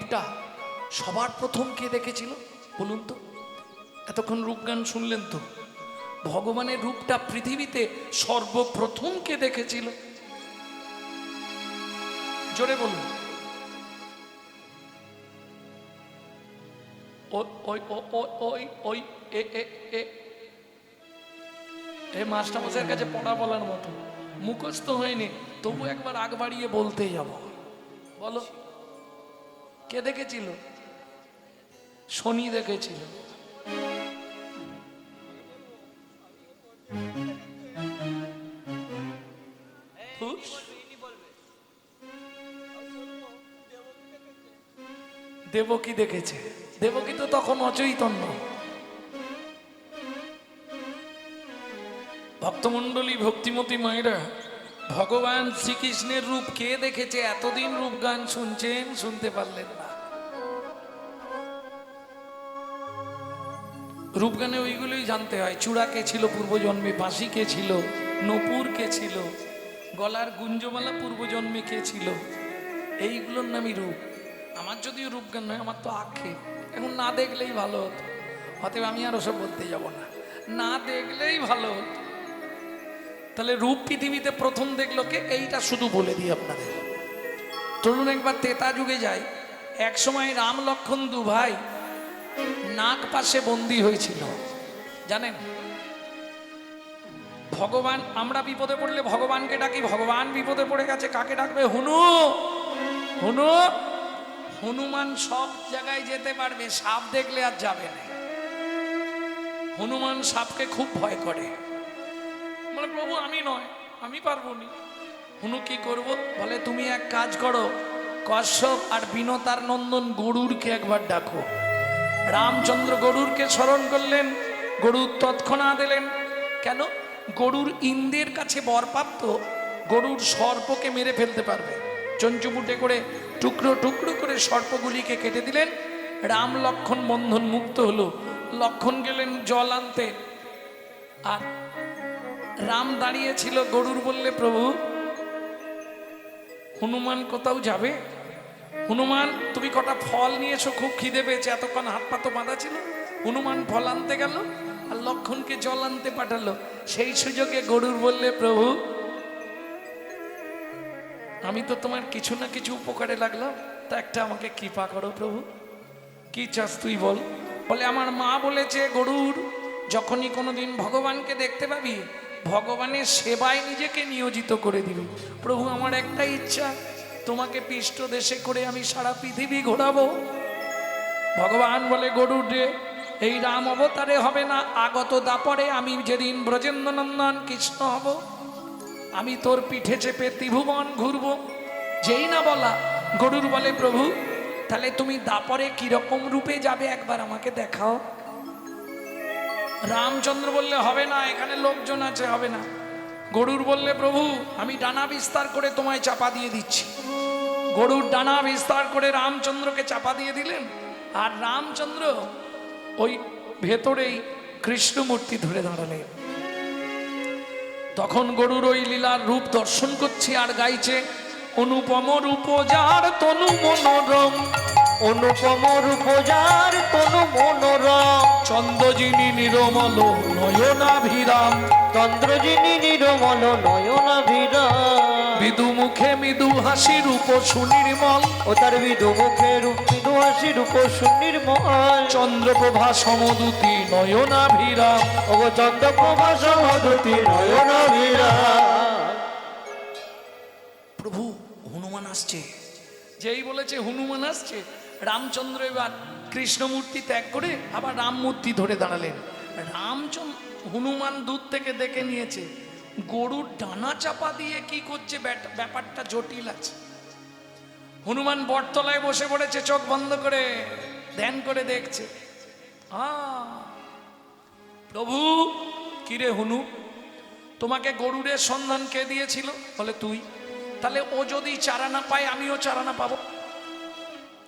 রূপটা সবার প্রথম কে দেখেছিল বলুন তো? এতক্ষণ রূপগান শুনলেন তো, ভগবানের রূপটা পৃথিবীতে সর্বপ্রথম কে দেখেছিল? জোরে বলুন। মাস্টারমশাইয়ের কাছে পড়া বলার মতো মুখস্থ হয়নি, তবু একবার আগ বাড়িয়ে বলতে যাব। বলো, কে দেখেছিল? শনি দেখেছিল। দেবকী দেখেছে। দেবকী তো তখন অচৈতন্য। ভক্তমণ্ডলী, ভক্তিমতী মায়েরা, ভগবান শ্রীকৃষ্ণের রূপ কে দেখেছে? এতদিন রূপ গান শুনছেন, শুনতে পারলেন না। রূপগানে ওইগুলোই জানতে হয়। চূড়া কে ছিল পূর্বজন্মে, বাঁশি কে ছিল, নূপুর কে ছিল, গলার গুঞ্জমালা পূর্বজন্মে কে ছিল, এইগুলোর নামই রূপ। আমার যদিও রূপগান নয়, আমার তো আঁখে, এখন না দেখলেই ভালো হতো। অতএব আমি আর ওসব বলতে যাব না, না দেখলেই ভালো হতো। তাহলে রূপ পৃথিবীতে প্রথম দেখলো কে? এইটা শুধু বলে দিই আপনাদের। চলুন একবার ত্রেতা যুগে যাই। এক সময় রাম লক্ষ্মণ দু ভাই নাগ পাশে বন্দী হয়েছিল, জানেন? ভগবান, আমরা বিপদে পড়লে ভগবানকে ডাকি, ভগবান বিপদে পড়ে গেছে, কাকে ডাকবে? হনু। হনু, হনুমান সব জায়গায় যেতে পারবে, সাপ দেখলে আর যাবে না। হনুমান সাপকে খুব ভয় করে, বলে প্রভু আমি নয়, আমি পারবো নি। হুনু কি করবো? বলে তুমি এক কাজ করো, কশ্যপ আর বিনতার নন্দন গরুরকে একবার ডাকো। রামচন্দ্র গরুরকে স্মরণ করলেন, গরুর তৎক্ষণাৎ এলেন। কেন? গরুর ইন্দ্রের কাছে বরপ্রাপ্ত, গরুর সর্পকে মেরে ফেলতে পারবে। চঞ্চুপুটে করে টুকরো টুকরো করে সর্পগুলিকে কেটে দিলেন। রাম লক্ষ্মণ বন্ধন মুক্ত হলো। লক্ষ্মণ গেলেন জল আনতে, আর রাম দাঁড়িয়েছিল। গরুর বললে প্রভু হনুমান কোথাও যাবে? হনুমান তুমি কটা ফল নিয়েছো, খুব খিদে পেয়েছে, এতক্ষণ হাত পা তো বাঁধা ছিল। হনুমান ফল আনতে গেল আর লক্ষ্মণকে জল আনতে পাঠালো। সেই সুযোগে গরুর বললে প্রভু আমি তো তোমার কিছু না কিছু উপকারে লাগলাম, তা একটা আমাকে কৃপা করো প্রভু। কি চাস তুই বল? বলে আমার মা বলেছে গরুর যখনই কোনোদিন ভগবানকে দেখতে পাবি, ভগবানের সেবায় নিজেকে নিয়োজিত করে দিবি। প্রভু আমার একটা ইচ্ছা, তোমাকে পৃষ্ঠ দেশে করে আমি সারা পৃথিবী ঘোরাবো। ভগবান বলে গরুর রে, এই রাম অবতারে হবে না, আগত দাপরে আমি যেদিন ব্রজেন্দ্র নন্দন কৃষ্ণ হব, আমি তোর পিঠে চেপে ত্রিভুবন ঘুরবো। যেই না বলা, গরুর বলে প্রভু তাহলে তুমি দাপরে কিরকম রূপে যাবে একবার আমাকে দেখাও। রামচন্দ্র বললে হবে না, এখানে লোকজন আছে, হবে না। গরুর বললে প্রভু আমি ডানা বিস্তার করে তোমায় চাপা দিয়ে দিচ্ছি। গরুর ডানা বিস্তার করে রামচন্দ্রকে চাপা দিয়ে দিলেন, আর রামচন্দ্র ওই ভেতরেই কৃষ্ণমূর্তি ধরে দাঁড়ালেন। তখন গরুর ওই লীলার রূপ দর্শন করছে আর গাইছে, অনুপম রূপ যার তনু মনোরম, অনুপম রূপ যার তনু মনোরম, চন্দ্রজিনী নিরমল নয়নাভিরাম, চন্দ্রজিনী নিরমল নয়নাভিরাম, বিদু মুখে মৃদু হাসি রূপ সুনির্মল, ও তার বিদু মুখে রূপ মৃদু হাসি রূপ সুনির্মল, চন্দ্রপ্রভা সমদূতি নয়নাভিরাম, ও চন্দ্রপ্রভা সমদূতি নয়নাভিরাম। প্রভু হনুমান আসছে। যেই বলেছে হনুমান আসছে, রামচন্দ্র এবার কৃষ্ণমূর্তি ত্যাগ করে আবার রাম মূর্তি ধরে দাঁড়ালেন। রামচন্দ্র হনুমান দূর থেকে দেখে নিয়েছে গরুর ডানা চাপা দিয়ে কি করছে, ব্যাপারটা জটিল আছে। হনুমান বটতলায় বসে পড়েছে, চোখ বন্ধ করে ধ্যান করে দেখছে। প্রভু কিরে হনু, তোমাকে গরুরের সন্ধান কে দিয়েছিল? বলে তুই। তাহলে ও যদি চারা না পায় আমিও চারা না পাবো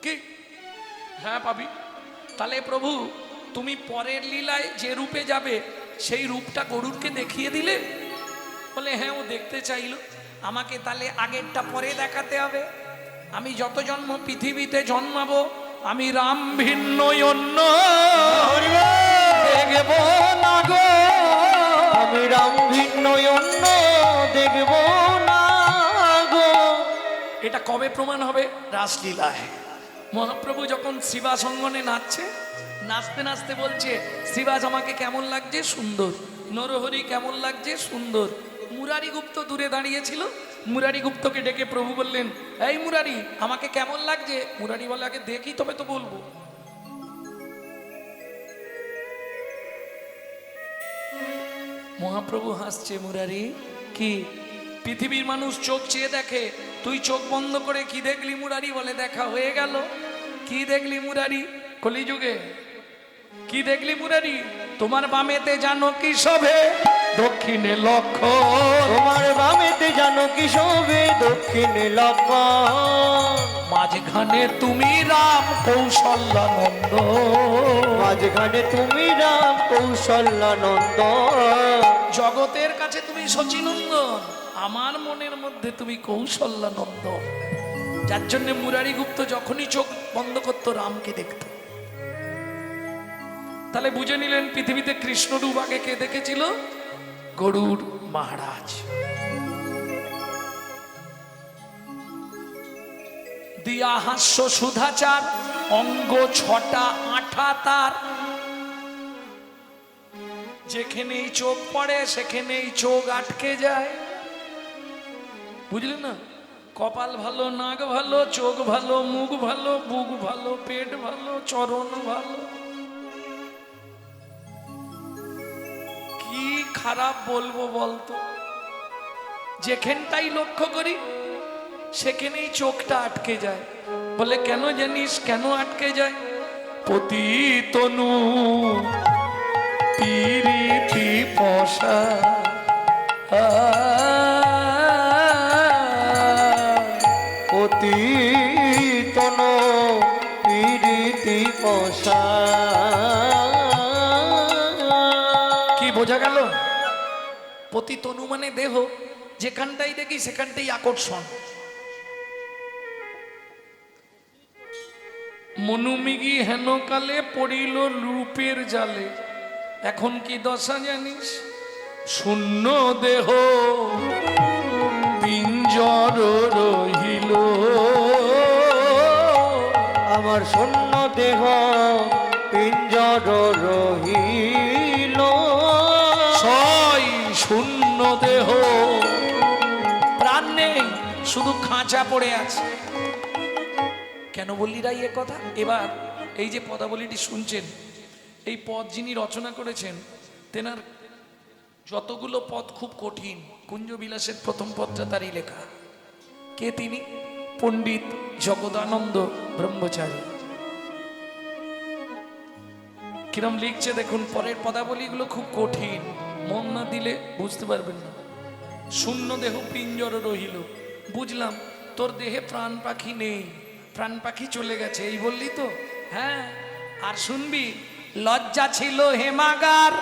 কি? হ্যাঁ পাবি। তাহলে প্রভু তুমি পরের লীলায় যে রূপে যাবে সেই রূপটা গরুরকে দেখিয়ে দিলে? বলে হ্যাঁ, ও দেখতে চাইলো, আমাকে তাহলে আগেরটা পরে দেখাতে হবে। আমি যত জন্ম পৃথিবীতে জন্মাবো আমি রাম ভিন্ন অন্য দেখব না গো, আমি রাম ভিন্ন অন্য দেখব না গো। এটা কবে প্রমাণ হবে? রাসলীলায়। মহাপ্রভু যখন শ্রীবাস অঙ্গনে নাচছে, নাচতে নাচতে বলছে শ্রীবাস আমাকে কেমন লাগছে? সুন্দর। নরহরি কেমন লাগছে? সুন্দর। মুরারি গুপ্ত দূরে দাঁড়িয়েছিল, মুরারি গুপ্তকে ডেকে প্রভু বললেন, এই মুরারি আমাকে কেমন লাগছে? মুরারি বলে আগে দেখি তবে তো বলবো। মহাপ্রভু হাসছে, মুরারি কি? পৃথিবীর মানুষ চোখ চেয়ে দেখে, তুই চোখ বন্ধ করে কি দেখলি? মুরারি বলে দেখা হয়ে গেল। কি দেখলি মুরারি? কলিযুগে কি দেখলি মুরারি? তোমার বামেতে জানো কি শোভে, দক্ষিণে লক্ষ্য। তোমার বামেতে জানো কি শোভে, দক্ষিণে লক্ষণ। মাঝখানে তুমি রাম কৌশল্যানন্দ, মাঝখানে তুমি রাম কৌশল্যানন্দ। জগতের কাছে তুমি শচীনন্দন, আমার মনের মধ্যে তুমি কৌশল্যানন্দ। যার জন্য মুরারি গুপ্ত যখনই চোখ বন্ধ করতো রামকে দেখত। তাহলে বুঝে নিলেন পৃথিবীতে কৃষ্ণরূপ আগে কে দেখেছিল? গরুড় মহারাজ। দিয়া হাস্য সুধাচার, অঙ্গ ছটা আঠা তার। যেখানেই চোখ পড়ে সেখানেই চোখ আটকে যায়। বুঝলেন না? কপাল ভালো, নাক ভালো, চোখ ভালো, মুখ ভালো, বুক ভালো, পেট ভালো, চরণ ভালো। কি খারাপ বলবো বলতো? যেখানটাই লক্ষ্য করি সেখানেই চোখটা আটকে যায়। বলে কেন জানিস কেন আটকে যায়? পতিতনু পিরিতি পশা, পতিতন পিরিতি পশা। কি বোঝা গেল? পতিতনু মানে দেহ, যেখানটাই দেখি সেখানটাই আকর্ষণ। মনুমিগি হেনকালে পড়িল রূপের জালে, এখন কি দশা জানিস? শূন্য দেহ পিঞ্জর রহিল, আমার শূন্য দেহ পিঞ্জর রহিল। ছয় শূন্য দেহ, প্রাণ নেই, শুধু খাঁচা পড়ে আছে। কেন বললি রাই এ কথা? এবার এই যে পদাবলীটি শুনছেন, এই পদ যিনি রচনা করেছেন তেনার যতগুলো পদ খুব কঠিন। কুঞ্জবিলাসের প্রথম পদটা তারই লেখা। কে তিনি? পণ্ডিত জগদানন্দ ব্রহ্মচারী। কিরম লিখছে দেখুন, পরের পদাবলীগুলো খুব কঠিন, মন না দিলে বুঝতে পারবেন না। শূন্য দেহ পিঞ্জর রহিল, বুঝলাম তোর দেহে প্রাণ পাখি নেই, প্রাণ পাখি চলে গেছে, এই বললি তো? হ্যাঁ। আর শুনবি, লজ্জা ছিল হেমাগার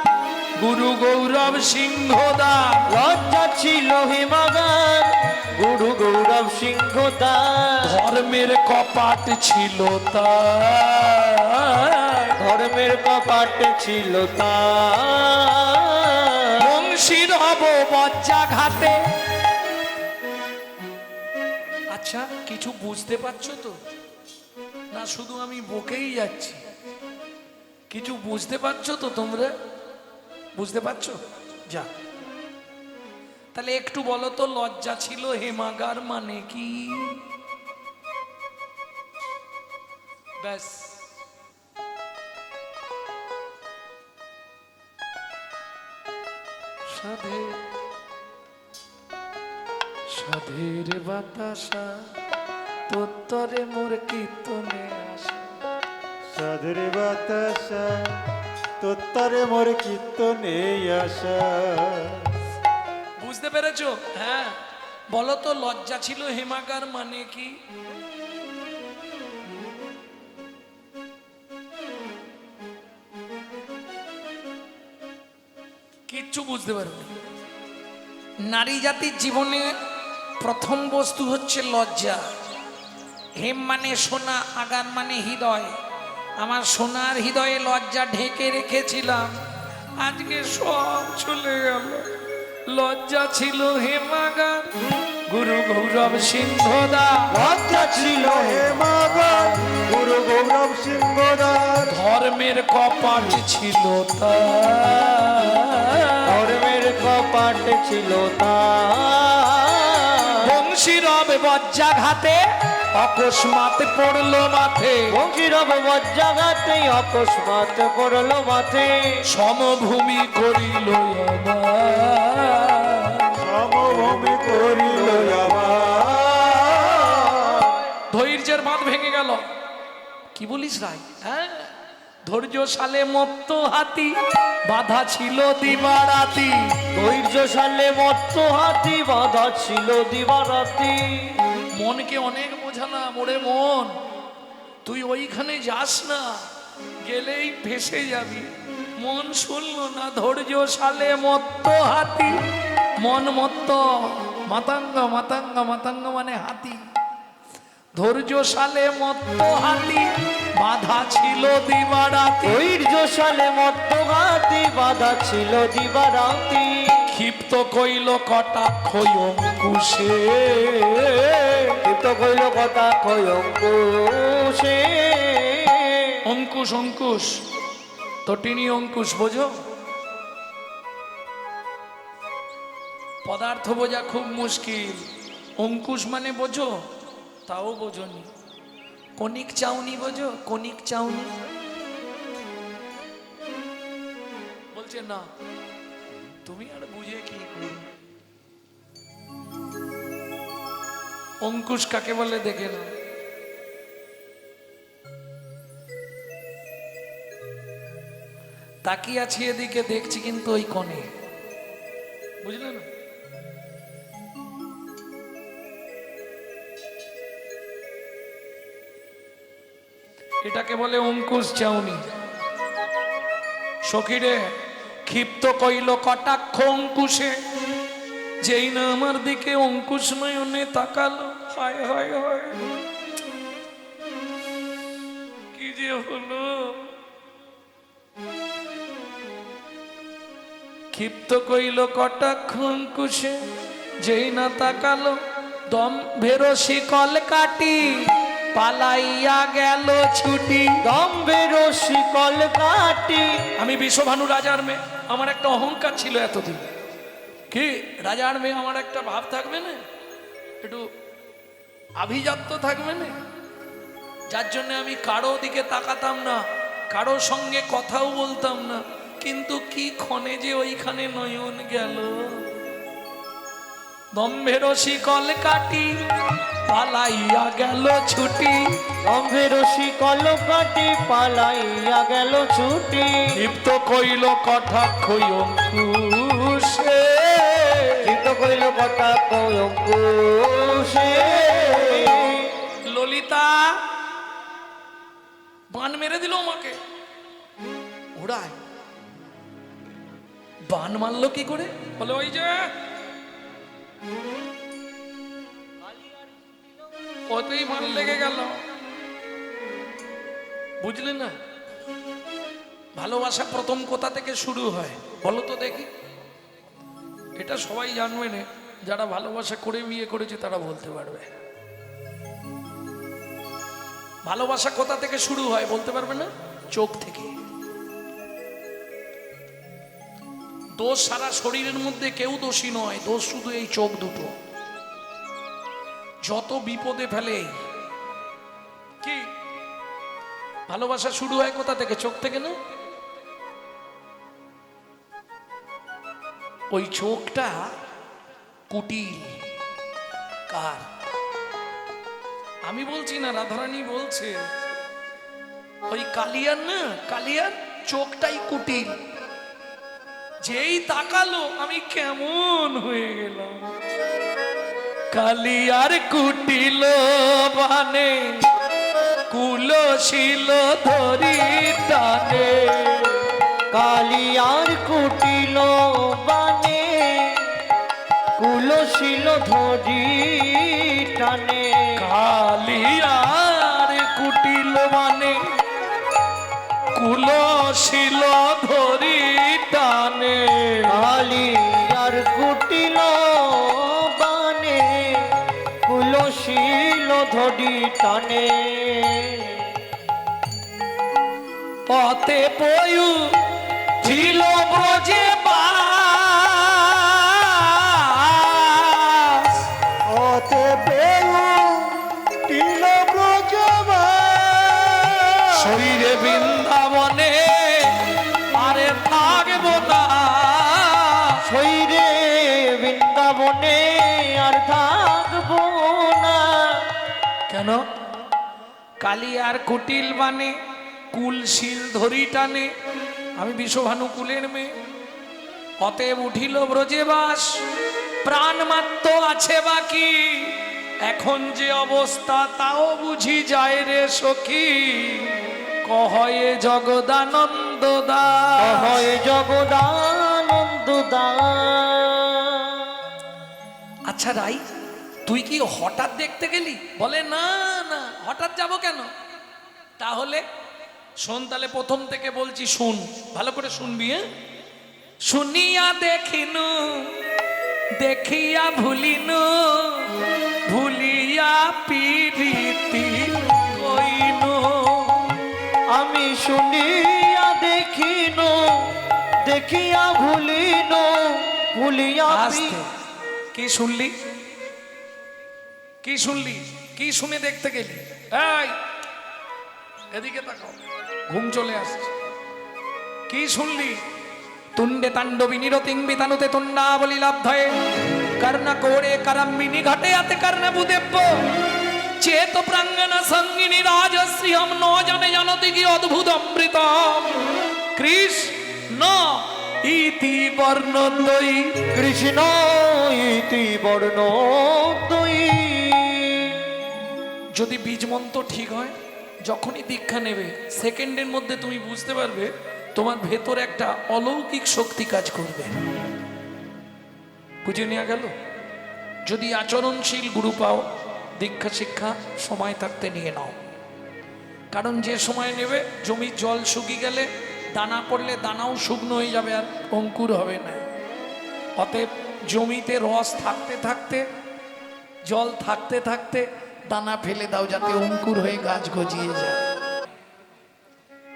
গুরু গৌরব সিংহদার। লজ্জা ছিল হেমাগার গুরু গৌরব সিংহদার। ধর্মের কপাট ছিল তার, ধর্মের কপাট ছিল তার। বংশীর হব বজ্জা ঘাটে। আচ্ছা, কিছু বুঝতে পারছো তো? না শুধু আমি বকেই যাচ্ছি? কিছু বুঝতে পারছো তো তোমরা? বুঝতে পারছো? যা, তাহলে একটু বলো তো, লজ্জা ছিল হেমাগার মানে কি? ব্যাস। সাধে সাধের বাতাসা তোত্তরে মোর কীর্তনে আসা। সাধুর বাতাসা তোত্তরে মোর কীর্তনে আসা। বুঝতে পেরেছো? হ্যাঁ, বলো তো লজ্জা ছিল হেমাগার মানে কি? কিচ্ছু বুঝতে পারবে না। নারী জাতির জীবনে প্রথম বস্তু হচ্ছে লজ্জা। হেম মানে সোনা, আগান মানে হৃদয়। আমার সোনার হৃদয়ে লজ্জা ঢেকে রেখেছিলাম, আজকে সব চলে গেল। লজ্জা ছিল হেমাগার, গুরু গৌরব সিংহদা। লজ্জা ছিল হে মাগার, গুরু গৌরব সিংহদার। ধর্মের কপাট ছিল তার, ধর্মের কপাট ছিল তার। বংশীরব বজ্রাঘাতে অকস্মাৎ পড়লো মাথে। বঙ্কিরব বজ্রাঘাতে অকস্মাৎ পড়ল মাথে। সমভূমি করিল আমার, সমভূমি করিল আমার। ধৈর্যের বাঁধ ভেঙে গেল। কি বলিস রাই? হ্যাঁ, ধৈর্যশালে মত্ত হাতি, বাধা ছিল দিবারাতি। ধৈর্যশালে মত্ত হাতি, বাঁধা ছিল দিবারাতি। মনকে অনেক বোঝালাম, ওরে মন তুই ওইখানে যাস না, গেলেই ভেসে যাবি। মন শুনল না। ধৈর্যশালে মত্ত হাতি, মন মত্ত, মাতাঙ্গ মাতাঙ্গ মাতাঙ্গ মানে হাতি। ধৈর্যশালে মত্ত হাতি, বাধা ছিল দিবারাতি। ধৈর্যশালে মত্ত হাতি, বাঁধা ছিল দিবারাতি। ক্ষিপ্ত কইল কটাক্ষ অঙ্কুশে, ক্ষিপ্ত কইল কথা কয় অঙ্কুশে। অঙ্কুশ অঙ্কুশ তটিনী অঙ্কুশ বোঝো? পদার্থ বোঝা খুব মুশকিল। অঙ্কুশ মানে বোঝো? তাও বোঝনি। কণিক চাউনি বোঝো? কণিক চাউনি বলছে না। তুমি আর বুঝে কি করবে? অঙ্কুশ কাকে বলে দেখে না। তাকিয়ে আছি এদিকে, দেখছি কিন্তু ওই কোণে, বুঝলে না? এটাকে বলে অঙ্কুশ চাউনি। সখীরে, ক্ষিপ্ত কইল কটাক্ষ অঙ্কুশে, যেই না আমার দিকে অঙ্কুশ নয়নে তাকালো। হায় হায় হায়, কি যে হলো! ক্ষিপ্ত কইল কটাক্ষ অঙ্কুশে, যেই না তাকালো, দম ভেরসি কল কাটি, পালাইয়া গেল ছুটি। দম্ভের শিকল কাটি। আমি বিশ্বভানু রাজার মেয়ে, আমার একটা অহংকার ছিল এতদিন। কি রাজার মেয়ে, আমার একটা ভাব থাকবে না, একটু আভিজাত্য থাকবে না, যার জন্য আমি কারো দিকে তাকাতাম না, কারো সঙ্গে কথাও বলতাম না। কিন্তু কি ক্ষণে যে ওইখানে নয়ন গেল। দম্ভের শিকল কাটি, পালাইয়া গেল ছুটি। দম্ভের শিকল কাটি, পালাইয়া গেল ছুটি। ক্ষিপ্ত কইল কটাক্ষ অঙ্কুশে, ক্ষিপ্ত কইল কথা কয় অঙ্কুশে। ললিতা বান মেরে দিল আমাকে। ওড়ায় বান মারলো কি করে? বলে ওই যে কতই বান লেগে গেল। বুঝলে না? ভালোবাসা প্রথম কোথা থেকে শুরু হয় বলো তো দেখি? এটা সবাই জানবে না, যারা ভালোবাসা করে বিয়ে করেছে তারা বলতে পারবে। ভালোবাসা কোথা থেকে শুরু হয় বলতে পারবে না? চোখ থেকে। দোষ সারা শরীরের মধ্যে কেউ দোষী নয়, দোষ শুধু এই চোখ দুটো। যত বিপদে ফেলে। কি ভালোবাসা শুরু হয় কোথা থেকে? চোখ থেকে না? ওই চোখটা কুটিল কার? আমি বলছি না, রাধারানী বলছে। ওই কালিয়ার না, কালিয়ার চোখটাই কুটিল। যেই তাকালো আমি কেমন হয়ে গেলাম। কালিয়ার কুটিল বানে, কুলশীল ধরি টানে। কালিয়ার কুটিল বানে, কুলশীল ধরি টানে। কালিয়া কুলশীল ধরি টানে আলি আর কুটিল বানে কুলশীল ধরি টানে পথে পয়ু ছিল ব্রজে বাস অতে পেউ তিল ব্রজবাস শরীরে বৃন্দাবনে আরে থাকবো না শৈরে বৃন্দাবনে আর থাকবো না কেন কালী আর কুটিল বানে কুলশীল ধরি টানে আমি বিশ্বভানু কুলের মেয়ে অতএব উঠিল ব্রজে বাস প্রাণ মাত্র আছে বাকি এখন যে অবস্থা তাও বুঝি যায় রে সখী কহয়ে জগদানন্দ দাস হয় জগদানন্দ আচ্ছা রাই তুই কি হঠাৎ দেখতে গেলি বলে না না হঠাৎ যাব কেন তাহলে শোন তাহলে প্রথম থেকে বলছি শুন ভালো করে শুনবি হ্যাঁ শুনিয়া দেখিনু দেখিয়া ভুলিনু ভুলিয়া পিরিতি কইনু আমি শুনিয়া দেখিন দেখিয়া ভুলিন ভুলিয়া আস্তে কি শুনলি কি শুনলি কি শুনে দেখতে গেলি এই এদিকে তাকাও ঘুম চলে আসছে কি শুনলি তুন্ডে তাণ্ডবী নিরতিং বিতানুতে তুন্ডা বলি লাভধয়ে কর্ণ কোড়ে করম্বিনী ঘটে আতে কর্ণ বুদেব্য চেত প্রাঙ্গণ সঙ্গিনী রাজশ্রী হম ন জানে জানতি কি অদ্ভুত অমৃতম কৃষ্ণ ইতি বর্ণদ্বয়ী কৃষ্ণ ইতি বর্ণ যদি বীজ মন্ত্র ঠিক হয় যখনই দীক্ষা নেবে সেকেন্ডের মধ্যে তুমি বুঝতে পারবে তোমার ভেতর একটা অলৌকিক শক্তি কাজ করবে বুঝে নেওয়া গেল যদি আচরণশীল গুরু পাও দীক্ষা শিক্ষা সময় থাকতে নিয়ে নাও কারণ যে সময় নেবে জমির জল শুকিয়ে গেলে দানা পড়লে দানাও শুকনো হয়ে যাবে আর অঙ্কুর হবে না অতএব জমিতে রস থাকতে থাকতে জল থাকতে থাকতে দানা ফেলে দাও যাতে অঙ্কুর হয়ে গাছ গজিয়ে যায়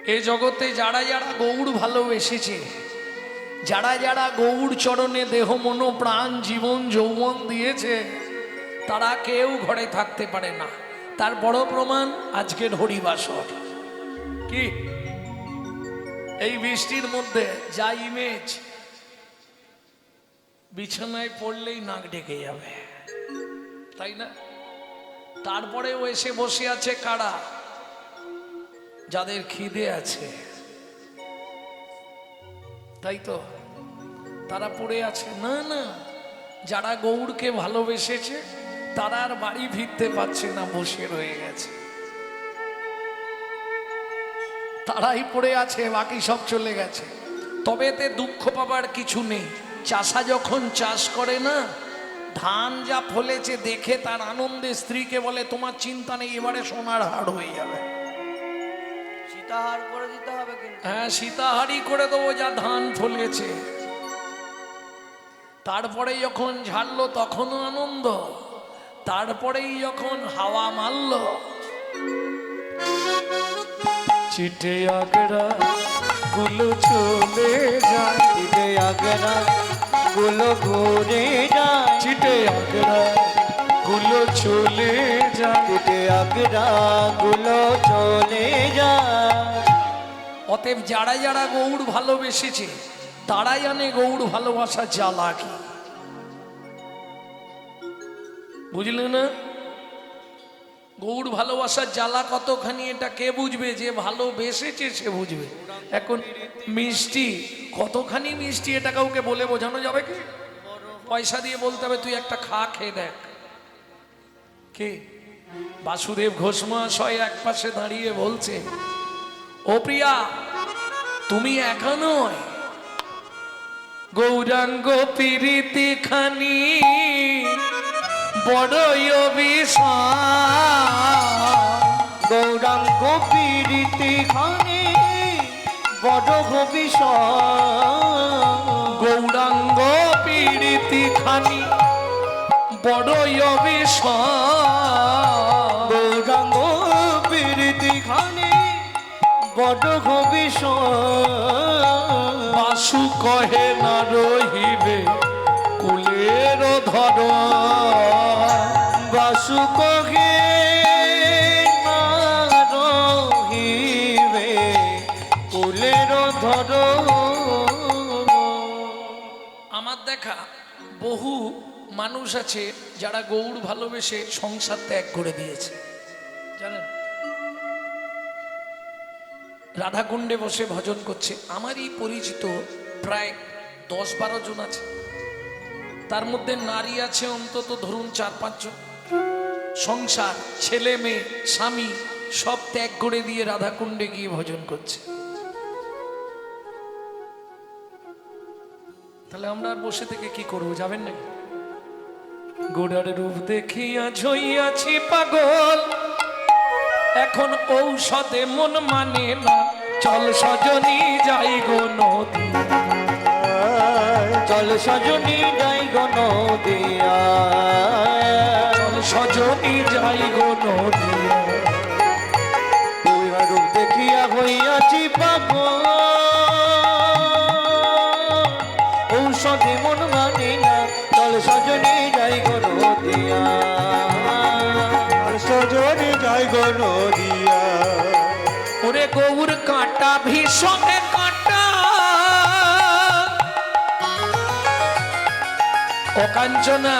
এ জগতে যারা যারা গৌড় ভালোবেসেছে যারা যারা গৌড় চরণে দেহ মনো প্রাণ জীবন যৌবন দিয়েছে তারা কেউ ঘরে থাকতে পারে না তার বড় প্রমাণ আজকের হরিবাসর কি এই বৃষ্টির মধ্যে যা ইমেজ বিছানায় পড়লেই নাক ডেকে যাবে তাই না তারপরেও এসে বসে আছে কারা যাদের খিদে আছে তাই তো তারা পড়ে আছে না না যারা গৌড়কে ভালোবেসেছে তারা আর বাড়ি ফিরতে পারছে না বসে রয়ে গেছে তারাই পড়ে আছে বাকি সব চলে গেছে তবে এতে দুঃখ পাবার কিছু নেই চাষা যখন চাষ করে না ধান যা ফলেছে দেখে তার আনন্দে স্ত্রীকে বলে তোমার চিন্তা নেই এবারে সোনার হার হয়ে যাবে সীতাহার করে দিতে হবে হ্যাঁ সীতাহারি করে দেবো যা ধান ফলেছে তারপরে যখন ঝাড়লো তখনও আনন্দ তারপরেই যখন হাওয়া মারল চিঠে আগরা গুলো চলে যায় চিঠে আগরা গুলো ঘুরে যায় চিঠে আগরা গুলো চলে যায় চিঠে আগরা গুলো চলে যায় অতএব যারা যারা গৌড় ভালোবেসেছে তারাই জানে গৌড় ভালোবাসা জ্বালা কি বুঝলে না গৌড় ভালোবাসার জ্বালা কতখানি এটা কে বুঝবে যে ভালোবেসেছে সে বুঝবে এখন মিষ্টি কতখানি মিষ্টি এটা কাউকে বলে বোঝানো যাবে কি পয়সা দিয়ে বলতে হবে তুই একটা খা খেয়ে দেখ কে বাসুদেব ঘোষ মহাশয় এক পাশে দাঁড়িয়ে বলছে ও প্রিয়া তুমি একা নয় গৌরাঙ্গ প্রীতি খানি বড়ই অভিশাপ গৌরাঙ্গ প্রীতি খানি বড় ভবিষ্যৎ গৌরাঙ্গ পীড়িতি খানি বড়ই অবিশ্বাস। গৌরাঙ্গ প্রীতি খানি বড় ভবিষ্যৎ বাসু কহে না রহিবে কুলের ধর। বাসু কহে না রহিবে কুলের ধর। আমার দেখা বহু মানুষ আছে যারা গৌড় ভালোবেসে সংসার ত্যাগ করে দিয়েছে, জানেন? রাধাকুণ্ডে বসে ভজন করছে। আমারই পরিচিত প্রায় 10-12 জন আছে, তার মধ্যে নারী আছে অন্তত ধরুন 4-5 জন। সংসার, ছেলে মেয়ে, স্বামী সব ত্যাগ করে দিয়ে রাধাকুণ্ডে গিয়ে ভজন করছে। তাহলে আমরা আর বসে থেকে কি করবো? যাবেন নাকি? গোড়ার রূপ দেখিয়া ঝইয়াছি পাগল, এখন ঔষধে মন মানে না। চল সজনী যাই গো নদী, চল সজনী যাই গো নদিয়া। চল সজনী যাই গো নদী। তোরা রূপ দেখিয়া হইয়াছি পাগল, ঔষধে মন মানে না। চল সজনী যাই গো নদিয়া। সজনে যাই গো নদিয়া। ওরে গৌর কাঁটা ভীষণে কাঁটা, ও কাঞ্চনা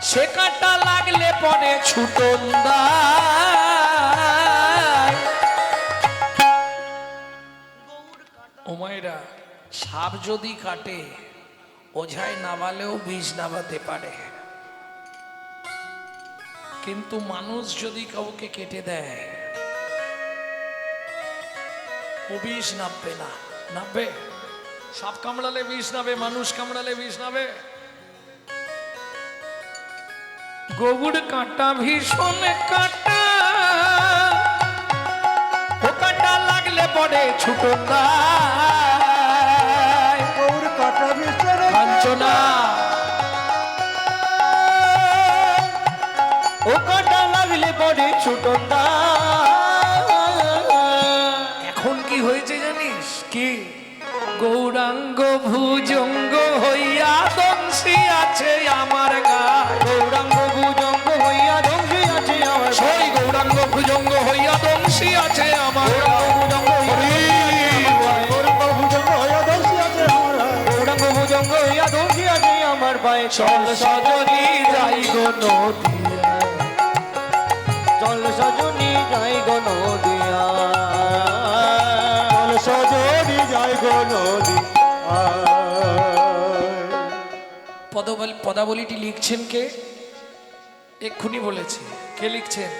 সে কাঁটা লাগলে পরে ছুটন দায়। ও মায়েরা, সাপ যদি কাটে ওঝায় নাবালেও বিষ নাবাতে পারে, কিন্তু মানুষ যদি কাউকে কেটে দেয় ও বিষ নাববে না। নাববে? সাপ কামড়ালে বিষ নাবে, মানুষ কামড়ালে বিষ নাবে? গৌড় কাঁটা ভীষণ কাঁটা, ও কাঁটা লাগলে পড়ে ছুটো দায়। গৌর কাটা বিছানে কাঞ্চনা ও কাঁটা লাগলে পরে ছুটন দায়। এখন কি হয়েছে জানিস কি? গৌরাঙ্গ ভুজঙ্গ হইয়া দংশী আছে আমার গায়। গৌরাঙ্গ ভুজঙ্গ হইয়া দংশী আছে আমার গায়ে। সই গৌরাঙ্গ ভুজঙ্গ হইয়া দংশী আছে আমার গায়। গৌরাঙ্গ ভুজঙ্গ হইয়া দোষী আছে আমার। গৌরাঙ্গ ভুজঙ্গ হইয়া দংশী আছে আমার পায়ে। চল সজনী যাই গো নদিয়া। চল সজনী যাই গো নদিয়া। সজনে যাই গো নদিয়া। পদাবলীটি লিখছেন কে? এক্ষুনি বলেছে কে লিখছেন?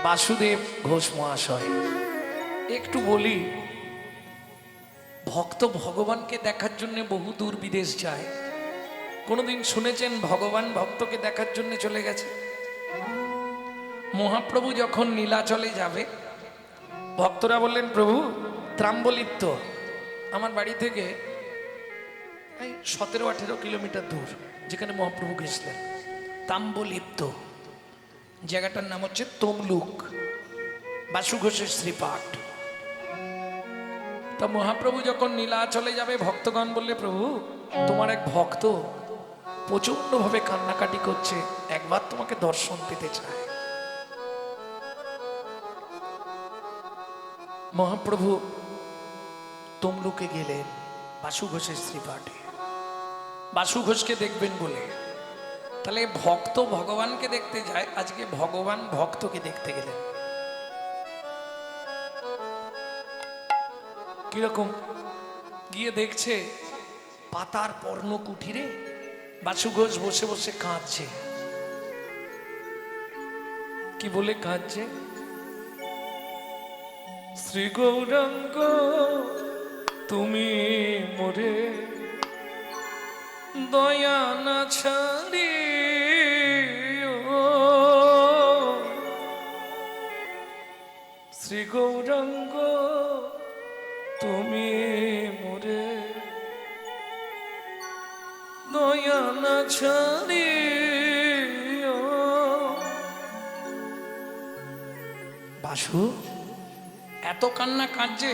বাসুদেব ঘোষ মহাশয়। একটু বলি, ভক্ত ভগবানকে দেখার জন্য বহু দূর বিদেশ যায়। কোনোদিন শুনেছেন ভগবান ভক্তকে দেখার জন্য চলে গেছে? মহাপ্রভু যখন নীলাচলে যাবে, ভক্তরা বললেন প্রভু ত্রাম্বলিপ্ত আমার বাড়ি থেকে 17-18 কিলোমিটার দূর, যেখানে মহাপ্রভু গেছিলেন। তাম্বলিপ্ত জায়গাটার নাম হচ্ছে তমলুক, বাসু ঘোষের শ্রীপাঠ। তা মহাপ্রভু যখন নীলাচলে যাবে, ভক্তগণ বললে প্রভু তোমার এক ভক্ত প্রচন্ড ভাবে কান্নাকাটি করছে, একবার তোমাকে দর্শন পেতে চায়। মহাপ্রভু তমলুকে গেলেন বাসু ঘোষের শ্রীপাঠে, বাসু ঘোষকে দেখবেন বলে। তাহলে ভক্ত ভগবানকে দেখতে যায়, আজকে ভগবান ভক্তকে দেখতে গেলেন। কিরকম? গিয়ে দেখছে পাতার পর্ণ কুঠিরে বাসু ঘোষ বসে বসে কাঁদছে। কি বলে কাঁদছে? শ্রী গৌরাঙ্গ তুমি মোরে দয়া না ছাড়ি, শ্রী গৌরাঙ্গ তুমি মোরে দয়া না ছাড়িও। বাসু এত কান্না কাঁদছে,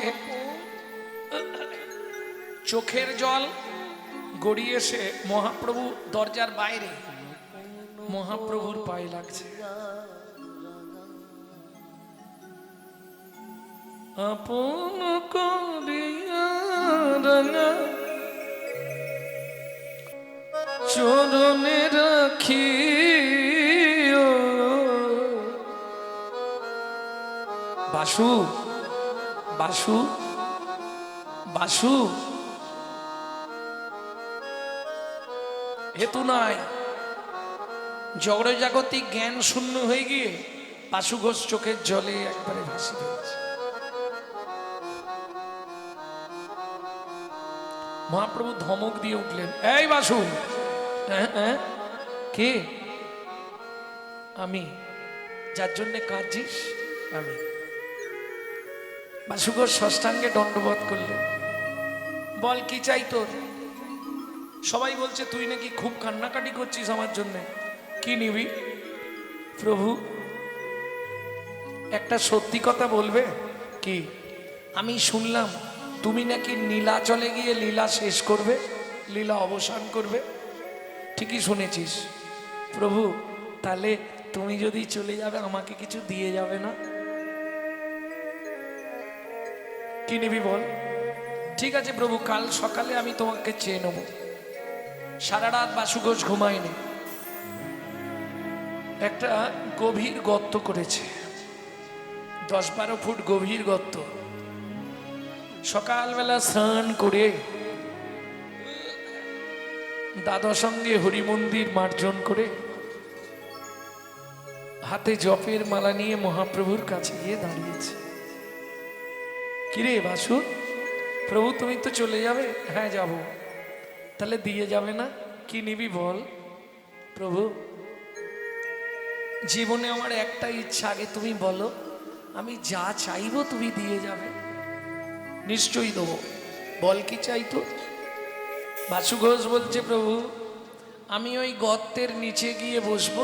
চোখের জল গড়িয়ে এসে মহাপ্রভু দরজার বাইরে মহাপ্রভুর পায়ে লাগছে। আপন করিয়া রাঙা চরণে রাখিও। বাসু বাসু বাসু হেতু নাই, জগৎজাগতিক জ্ঞান শূন্য হয়ে গিয়ে বাসু ঘোষ চোখের জলে একবারে ভাসি ফেলছে। মহাপ্রভু ধমক দিয়ে উঠলেন, এই বাসু। কে? আমি। যার জন্যে কাঁদছিস আমি। বাসু ঘোষ ষষ্ঠাঙ্গে দণ্ডবোধ করলেন, বল কি চাই তোর? সবাই বলছে তুই নাকি খুব কান্নাকাটি করছিস আমার জন্য, কি নিবি? প্রভু একটা সত্যি কথা বলবে কি? আমি শুনলাম তুমি নাকি নীলাচলে গিয়ে লীলা শেষ করবে, লীলা অবসান করবে। ঠিকই শুনেছিস প্রভু, তাহলে তুমি যদি চলে যাবে আমাকে কিছু দিয়ে যাবে না? কি নিবি বল? ঠিক আছে প্রভু, কাল সকালে আমি তোমাকে চেয়ে নেব। সারা রাত বাসু ঘোষ ঘুমায়নি, একটা গভীর গর্ত করেছে, 10-12 ফুট গভীর গর্ত। সকালবেলা স্নান করে দাদা সঙ্গে হরিমন্দির মার্জন করে হাতে জপের মালা নিয়ে মহাপ্রভুর কাছে গিয়ে দাঁড়িয়েছে। কিরে বাসু, প্রভু তুমি তো চলে যাবে? হ্যাঁ যাব। তাহলে দিয়ে যাবে না? কি নিবি বল? প্রভু জীবনে আমার একটা ইচ্ছা, আগে তুমি বলো, আমি যা চাইবো তুমি দিয়ে যাবে। নিশ্চয়ই দেবো, বল কি চাইতো? বাসু ঘোষ বলছে, প্রভু আমি ওই গর্তের নিচে গিয়ে বসবো,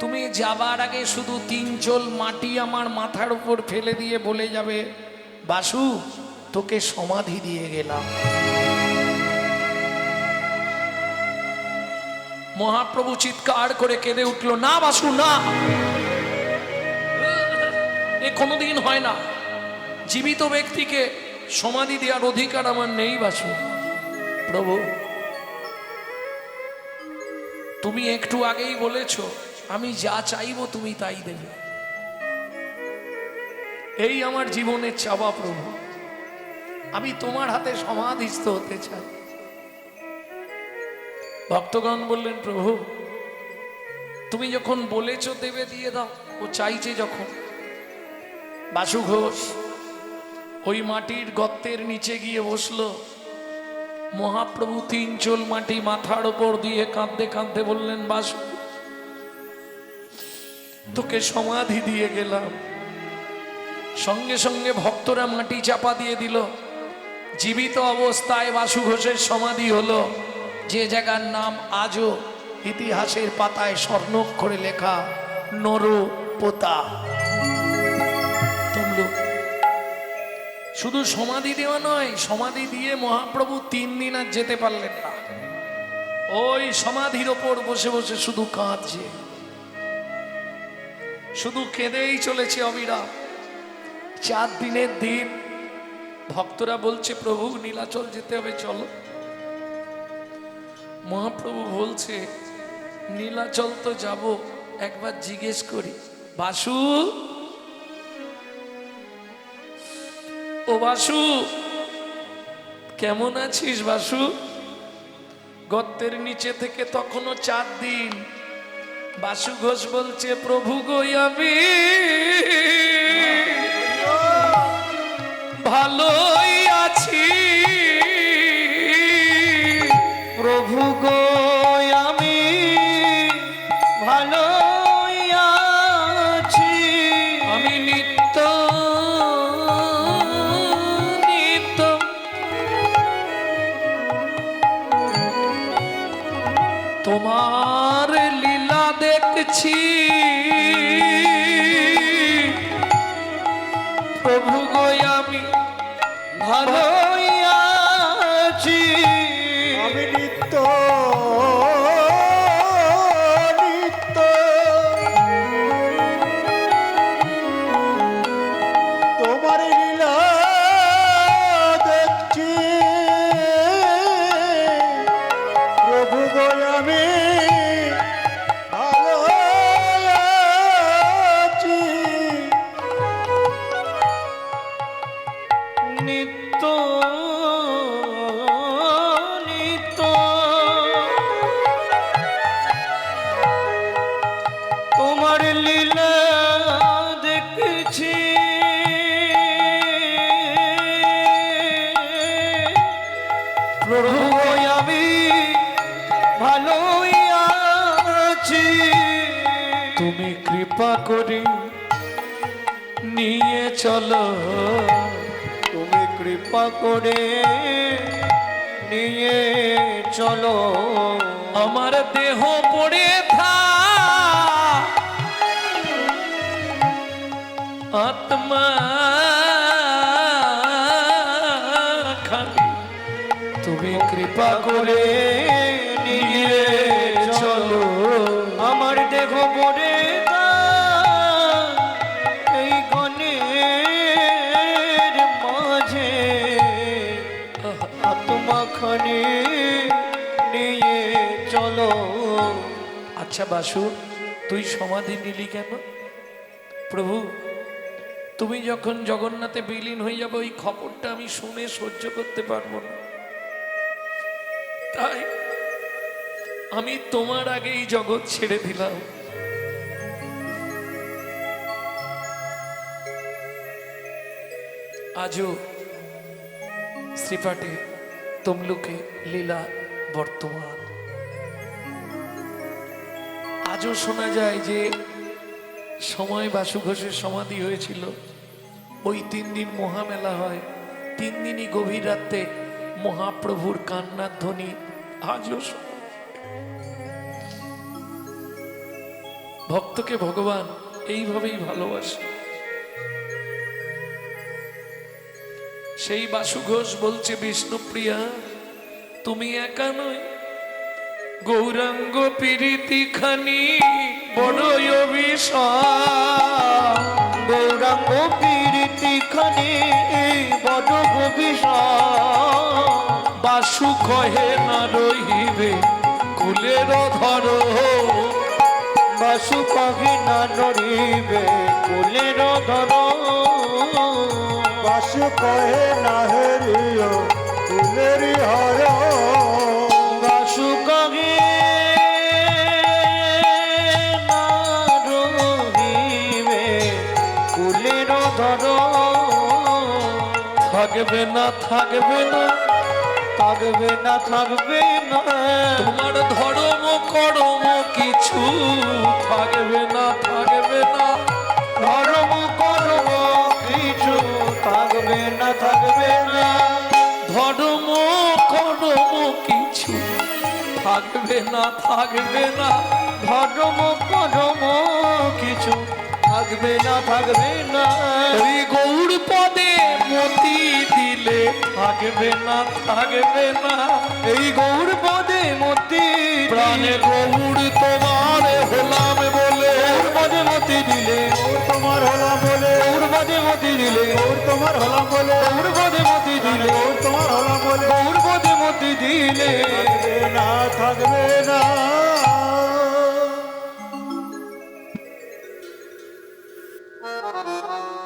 তুমি যাবার আগে শুধু 3 চোল মাটি আমার মাথার উপর ফেলে দিয়ে বলে যাবে, বাসু তোকে সমাধি দিয়ে গেলাম। মহাপ্রভু চিৎকার করে কেঁদে উঠল, না বাসু না, এ কোনোদিন হয় না। জীবিত ব্যক্তিকে সমাধি দেওয়ার অধিকার আমার নেই বাসু। প্রভু তুমি একটু আগেই বলেছ আমি যা চাইবো তুমি তাই দেবে, এই আমার জীবনের চাওয়া প্রভু। আমি তোমার হাতে সমাধিস্থ হতে চাই। ভক্তগণ বললেন, প্রভু তুমি যখন বলেছো দেবে, দিয়ে দাও। ও চাইছে যখন। বাসু ঘোষ ওই মাটির গর্তের নিচে গিয়ে বসলো। মহাপ্রভু 3 চোল মাটি মাথার ওপর দিয়ে কাঁদতে কাঁদতে বললেন, বাসু তোকে সমাধি দিয়ে গেলাম। সঙ্গে সঙ্গে ভক্তরা মাটি চাপা দিয়ে দিল। জীবিত অবস্থায় বাসু ঘোষের সমাধি হলো, যে জায়গার নাম আজও ইতিহাসের পাতায় স্বর্ণাক্ষরে লেখা নরপোতা। তমলুক। শুধু সমাধি দেওয়া নয়, সমাধি দিয়ে মহাপ্রভু 3 দিন আর যেতে পারলেন না। ওই সমাধির ওপর বসে বসে শুধু কাঁদছে, শুধু কেঁদেই চলেছে অবিরাম। 4 দিনের দিন ভক্তরা বলছে, প্রভু নীলাচল যেতে হবে, চলো। মহাপ্রভু বলছে, নীলাচল তো যাব, একবার জিজ্ঞেস করি, বাসু ও বাসু কেমন আছিস বাসু? গর্তের নিচে থেকে তখনও 4 দিন। বাসু ঘোষ বলছে, প্রভু গো আমি ভালোই আছি, প্রভু গো আমি ভালোই আছি, আমি নিত্য আমি ভালোই আছি আমি নিত্য নিত্য তোমার লীলা দেখছি প্রভু গো আমি ভালো আছি নিত্য নিত্য তোমার লীলা দেখছি প্রভু আমি ভালোই আছি তুমি কৃপা করে নিয়ে চলো তুমি কৃপা করে নিয়ে চলো আমার দেহ পড়ে থা আত্মা খানি তুমি কৃপা করে নিয়ে চলো আমার দেহ পড়ে দাও, এই গণের মাঝে আত্মাখানি নিয়ে চলো। আচ্ছা বাসু, তুই সমাধি নিলি কেন? প্রভু, তুমি যখন জগন্নাথে বিলীন হয়ে যাবে ওই খবরটা আমি শুনে সহ্য করতে পারবো না, তাই আমি তোমার আগেই জগৎ ছেড়ে দিলাম। আজও শ্রীপাঠে তমলুকে লীলা বর্তমান। আজও শোনা যায় যে সময় বাসু ঘোষের সমাধি হয়েছিল ওই 3 দিন মহামেলা হয়, 3 দিনই গভীর রাতে মহাপ্রভুর কান্নার ধ্বনি আজও শোনা। ভক্তকে ভগবান এইভাবেই ভালোবাসে। সেই বাসু ঘোষ বলছে, বিষ্ণুপ্রিয়া তুমি একা নয়, গৌরাঙ্গ প্রীতি খানি বড়ই অভিশাপ। গৌরাঙ্গ প্রীতি খানি বড় অভিশাপ। বাসু কহে না রহিবে কুলের ধরো, বাসু কহে না নড়িবে কুলের ধর। বাসু কহে না হেরিও ফুলেরি হর বাসু কহে না রহিবে কুলের ধর। থাকবে না থাকবে না থাকবে না থাকবে না তোমার ধর্ম করম কিছু, থাকবে না থাকবে না ধর্ম করব কিছু। থাকবে না থাকবে না ধর্ম করম কিছু, থাকবে না থাকবে না ধর্ম করব কিছু। থাকবে না থাকবে না ওই গৌর পদে মতি দিলে থাকবে না থাকবে না এই গৌর পদে মতি প্রাণে গৌর তোমার হলাম বলে। গৌর পদে মতি দিলে ওর তোমার হলাম বলে গৌর পদে মতি দিলে ওর তোমার হলাম বলে গৌর পদে মতি দিলে ওর তোমার হলাম বলে গৌর পদে মতি দিলে থাকবে না থাকবে না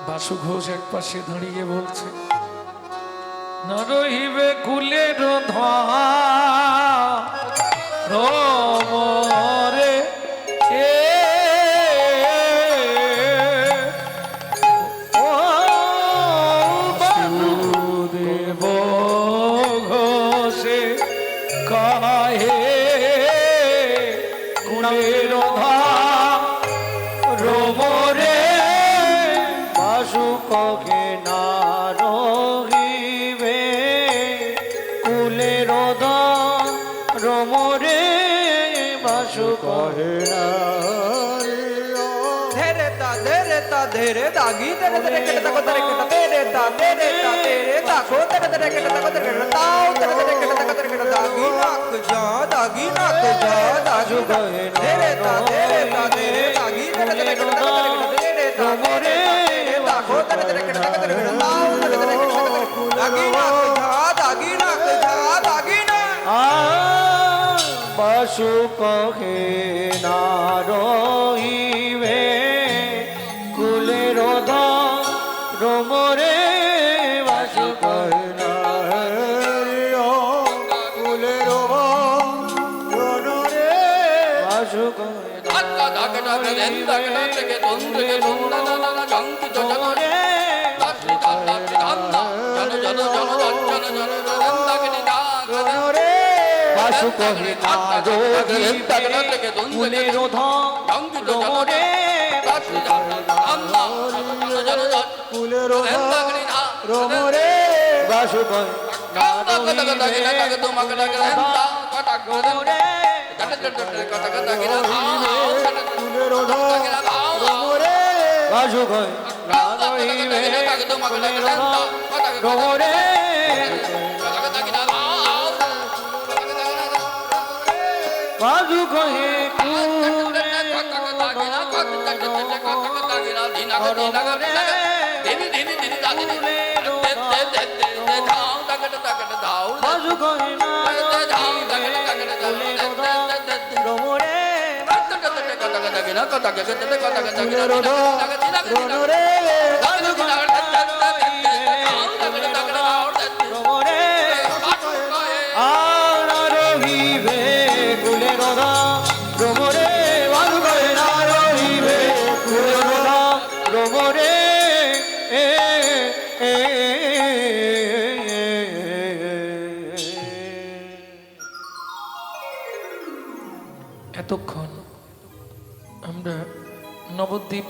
বাসু ঘোষ এক পাশে দাঁড়িয়ে বলছে, না রহিবে কুলের ধরে ও বাসুদেব ঘোষে কাহে কুলের রোমরে বাসু কহে না রহিবে কুলের রোমরে বাসু কহে কহে না রে ও। ধেরে তা ধেরে তা ধে রে দাগি রে রে কেটে তাকো রে কেটে রে তা রে তা রে তাকো রে কেটে তাকো রে কেটে তাও রে কেটে তাকো রে কেটে দাগি নাক যা দাজু গয়ে রে তা রে দাগি রে কেটে তাকো রে তা রে তাকো রে কেটে তাকো রে কেটে তাও রে কেটে তাকো দাগি নাক যা দাগি না পশু কহে না রহিবে কুলের রোমরে বাসু কহে না হেরিও কুলের রোনরে বাসু কহে না বাসু কহে না রহিবে কুলের রোমরে কুলের রোমরে বাসু কহে না কুলের রোমরে বাসু কহে না রহিবে রোমরে বাজু কহে বাজু কহে না রোমরে রোনরে রোমরে আর রহিবে কুলের রোমরে বাজু কহে না রহিবে কুলের রোমরে এতক্ষণ আমরা নবদ্বীপ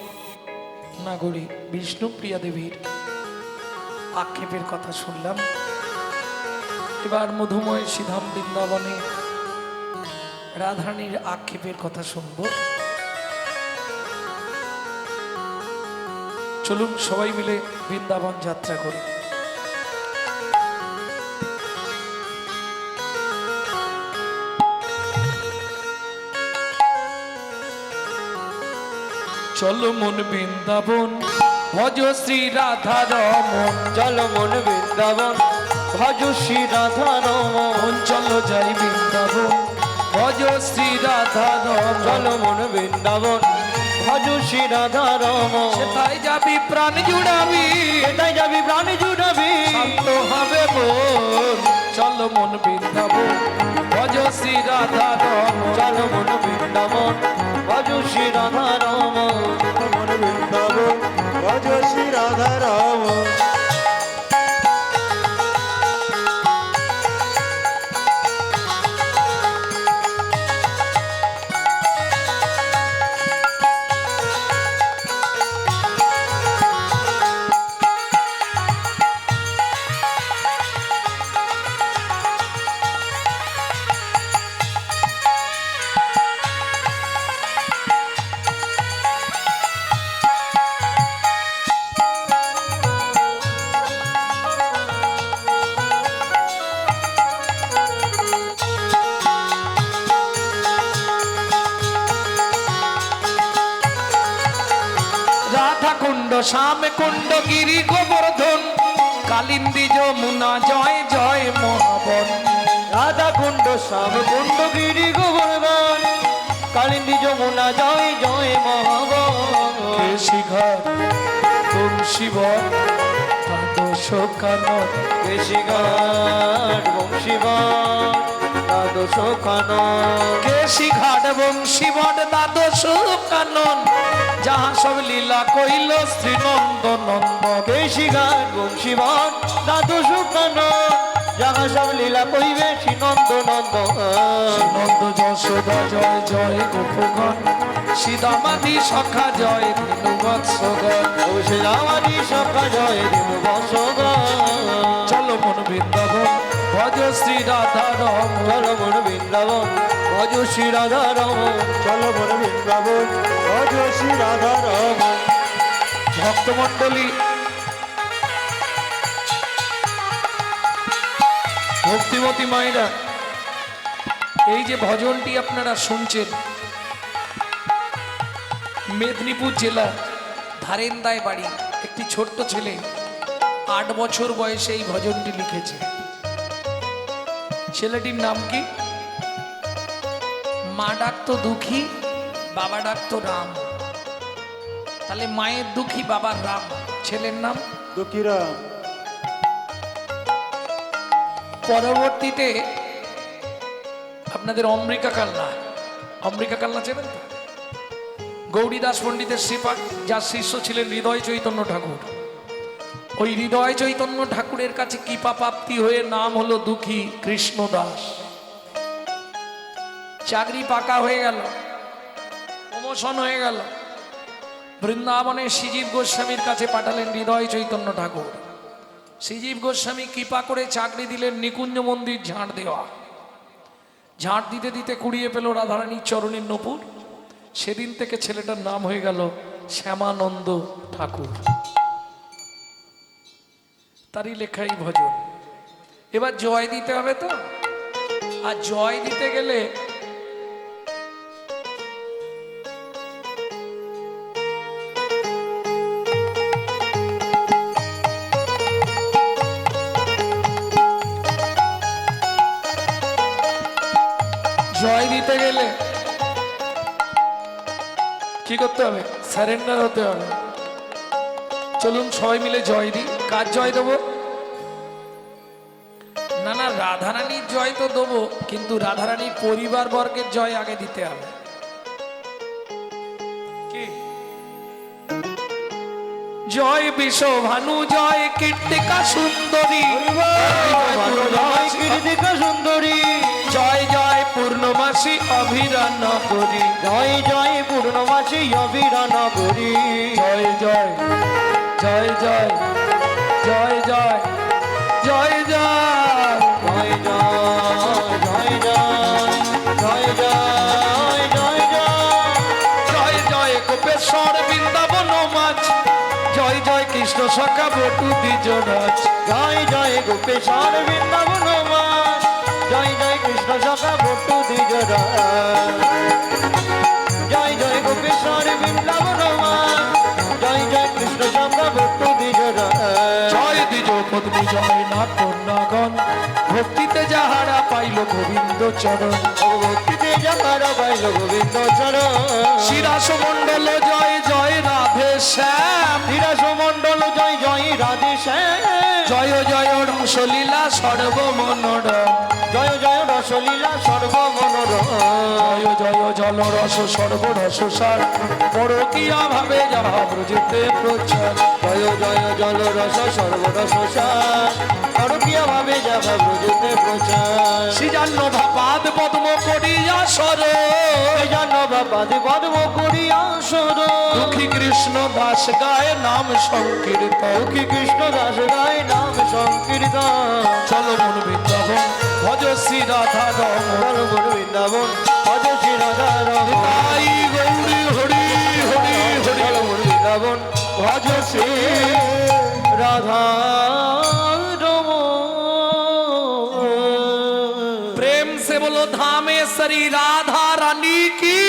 নাগরী বিষ্ণুপ্রিয়া দেবীর আক্ষেপের কথা শুনলাম। এবার মধুময় শ্রীধাম বৃন্দাবনে রাধারানীর আক্ষেপের কথা শুনব। চলুন সবাই মিলে বৃন্দাবন যাত্রা করি। চলো মন বৃন্দাবন ভজ শ্রী রাধা রমন, চলো মন বৃন্দাবন ভজ শ্রী রাধা রমন, চলো যাই বৃন্দাবন ভজ শ্রী রাধা রমন, চলো মন বৃন্দাবন ভজ শ্রী রাধা রমন, সেটাই যাবি প্রাণ জুড়াবি, এটাই যাবি প্রাণ জুড়াবি, শান্ত হবে মন। চলো মন বৃন্দাবন ভজ শ্রী রাধা রমন, চলো মন বৃন্দাবন ভজ শ্রী রাধা রমন, মন বৃন্দাবন ভজ শ্রী রাধা রাম। রাধা কুণ্ড শ্যাম কুণ্ড গিরি গোবর্ধন, কালিন্দী যমুনা জয় জয় মহাবন। রাধা কুণ্ড শ্যাম কুণ্ড গিরি গোবর্ধন, কালিন্দী যমুনা জয় জয় মহাবন, কেশিঘাট বংশীবন দ্বাদশ কানন, কেশিঘাট বংশীবন দ্বাদশ কানন, কেশিঘাট বংশীবন দ্বাদশ কানন, যাহা সব লীলা কইল শ্রীনন্দ নন্দ। কেশিঘাট বংশীবন দ্বাদশ কানন, যাহা সব লীলা কইবে শ্রীনন্দ নন্দ। নন্দ যশোদা জয় জয় গোপগণ, সীতামাধি সখা জয় দিনু বৎসগণ। শ্রীরামাদি সখা জয় দেব বৎসগণ, চলো মন বৃন্দাবন ভজ শ্রী রাধা রম, চলো মন বৃন্দাবন ভজ শ্রী রাধা রমন, চলো মন বৃন্দাবন ভজ শ্রী রাধা রাম। ভক্তমণ্ডলী, ভক্তিমতী মায়েরা, এই যে ভজনটি আপনারা শুনছেন, মেদিনীপুর জেলার ধারেন্দায় বাড়ি একটি ছোট্ট ছেলে 8 বছর বয়সে এই ভজনটি লিখেছে। ছেলেটির নাম কি? মা ডাকতো দুঃখী, বাবা ডাকতো রাম। তাহলে মায়ের দুঃখী, বাবার রাম, ছেলের নাম দুঃখীরাম। পরবর্তীতে আপনাদের অম্বিকা কাল্লা, অম্বিকা কাল্লা চেনেন তো? গৌরীদাস পণ্ডিতের শ্রীপাদ, যার শিষ্য ছিলেন হৃদয় চৈতন্য ঠাকুর। ওই হৃদয় চৈতন্য ঠাকুরের কাছে কৃপা প্রাপ্তি হয়ে নাম হলো দুঃখী কৃষ্ণ দাস। চাকরি পাকা হয়ে গেল, প্রমোশন হয়ে গেল, বৃন্দাবনে শ্রীজীব গোস্বামীর কাছে পাঠালেন হৃদয় চৈতন্য ঠাকুর। শ্রীজীব গোস্বামী কৃপা করে চাকরি দিলেন নিকুঞ্জ মন্দির ঝাড় দেওয়া। ঝাড় দিতে দিতে কুড়িয়ে পেল রাধারানীর চরণের নূপুর। সেদিন থেকে ছেলেটার নাম হয়ে গেল শ্যামানন্দ ঠাকুর। তারই লেখাই ভজন। এবার জয় দিতে হবে তো, আর জয় দিতে গেলে কি করতে হবে? সারেন্ডার হতে হবে। চলুন সবাই মিলে জয় দিই। কার জয় দেবো? না না, রাধারানীর জয় তো দেবো, কিন্তু রাধারানীর পরিবার বর্গের জয় আগে দিতে হবে। কি? জয় বিশ্বভানু, জয় কীর্তিকা সুন্দরী, জয় কীর্তিকা সুন্দরী, জয় জয় পূর্ণমাসী অভিরান করি, জয় জয় পূর্ণমাসী অভিরান করি, জয় জয় জয় জয় জয় জয় জয় জয় জয় জয় জয় জয় জয় জয় জয় জয় গোপেশ্বর বৃন্দাবন মাছ, জয় জয় কৃষ্ণ সখা বটু দ্বিজরাজ, জয় জয় গোপেশ্বর বৃন্দাবন মাস, জয় জয় কৃষ্ণ সখা বটু দ্বিজরা, জয় জয় গোপেশ্বর বৃন্দাবন মাস, জয় জয় কৃষ্ণ সখা বটু দ্বিজরা, জয় দ্বিজ পত্নী জয় না কন্যাগণ, ভক্তিতে যাহারা পাইল গোবিন্দ চরণ, ভক্তিতে যাহারা পাইল গোবিন্দ চরণ, শিরাস মণ্ডল জয় জয় রাধে শ্যাম, ধীরাস মণ্ডল জয় জয় রাধে শ্যাম, জয় জয় রসলীলা সর্বমনোরম, জয় জয় রসলীলা সর্বমনোরম, জয় জয় জল রস সর্বরস সার, পরকীয়া ভাবে যাহা ব্রজেতে প্রচার, জয় জয় জল রস সর্বরস সার, পরকীয়া ভাবে যাহা ব্রজেতে প্রচার, শ্রীজান্ন ভাপাদ পদ্ম করিয়া সর, জান বাপাদি পদ্ম করিয়া সর, দুঃখী কৃষ্ণ দাস গায় নাম সংকীর্তন, দুঃখী কৃষ্ণ দাস গায় নাম সংকীর্তন, চলো মন বৃন্দাবন ভজ শ্রী রাধা রমন, বল বৃন্দাবন ভজ শ্রী রাধা রমন, তাই গৌরী হরি হরি হরি, বল বৃন্দাবন ভজ শ্রী রাধা রমন। প্রেম সে বলো ধামেশ্বরী রাধা রানী কি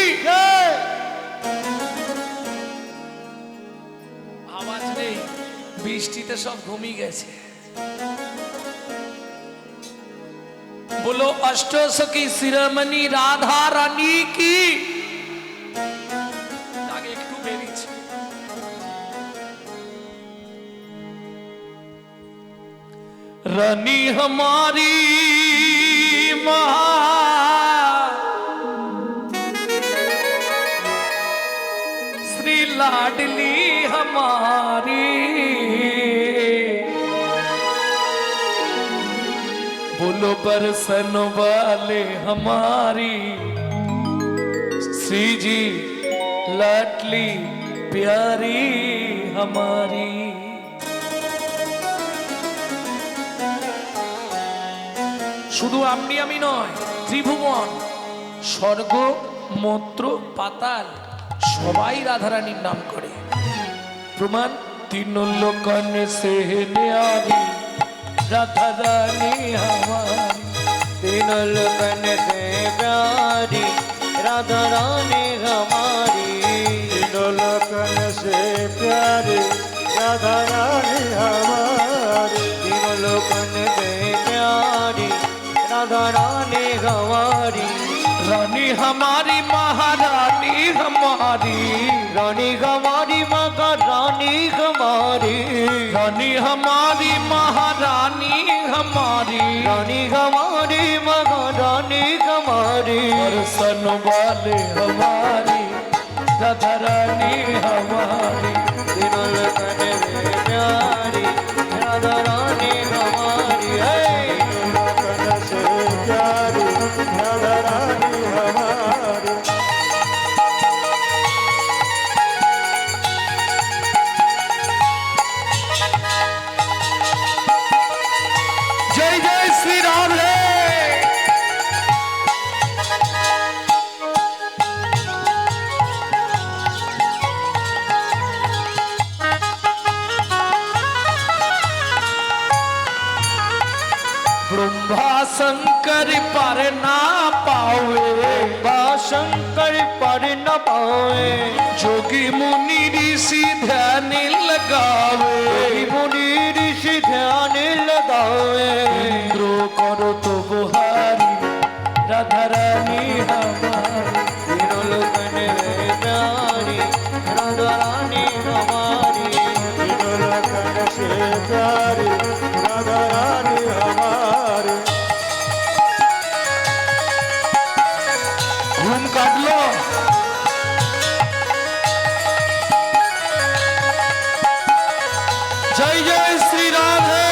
আওয়াজ নেই, বৃষ্টিতে সব ঘুমিয়ে গেছে। बोलो अष्टसखी शिरोमणि राधा रानी की, आगे একটু বেরিয়েছে। रानी हमारी महा श्री लाडली हमारी, बोलो बरसन वाले हमारी श्री जी लाडली प्यारी हमारी। শুধু আপনি আমি নয়, ত্রিভুবন স্বর্গ মন্ত্র পাতাল সবাই রাধারানীর নাম করে। प्रमाण तीनों लोकन से न्यारी राधा रानी हमारी। तीनों लोकन से प्यारी राधा रानी हमारी। तीनों लोकन से प्यारी राधा रानी हमारी। तीनों लोकन से प्यारी राधा रानी हमारी। रानी हमारी महारानी हमारी। रानी हमारी महारानी हमारी। रानी हमारी महारानी हमारी। रानी हमारी महारानी हमारी। दर्शन वाले हमारी राधा रानी हमारी। तीनों लोकन में प्यारी राधा रानी हमारी। तीनों लोकन से प्यारी राधा रानी हमारी। जय जय श्री राम रे। ब्रह्मा शंकर पर ना पावे। शंकर पर न पावे। जोगी मुनि ऋषि ध्यान लगावे। मुनि ऋषि ध्यान लगावे। इंद्रो करो तो बुहारी राधा रानी हमारी। तीनों लोकन में प्यारी राधा रानी हमारी। तीनों लोकन से प्यारी राधा रानी हमारी। घूम काट लो। जय जय श्री राम है।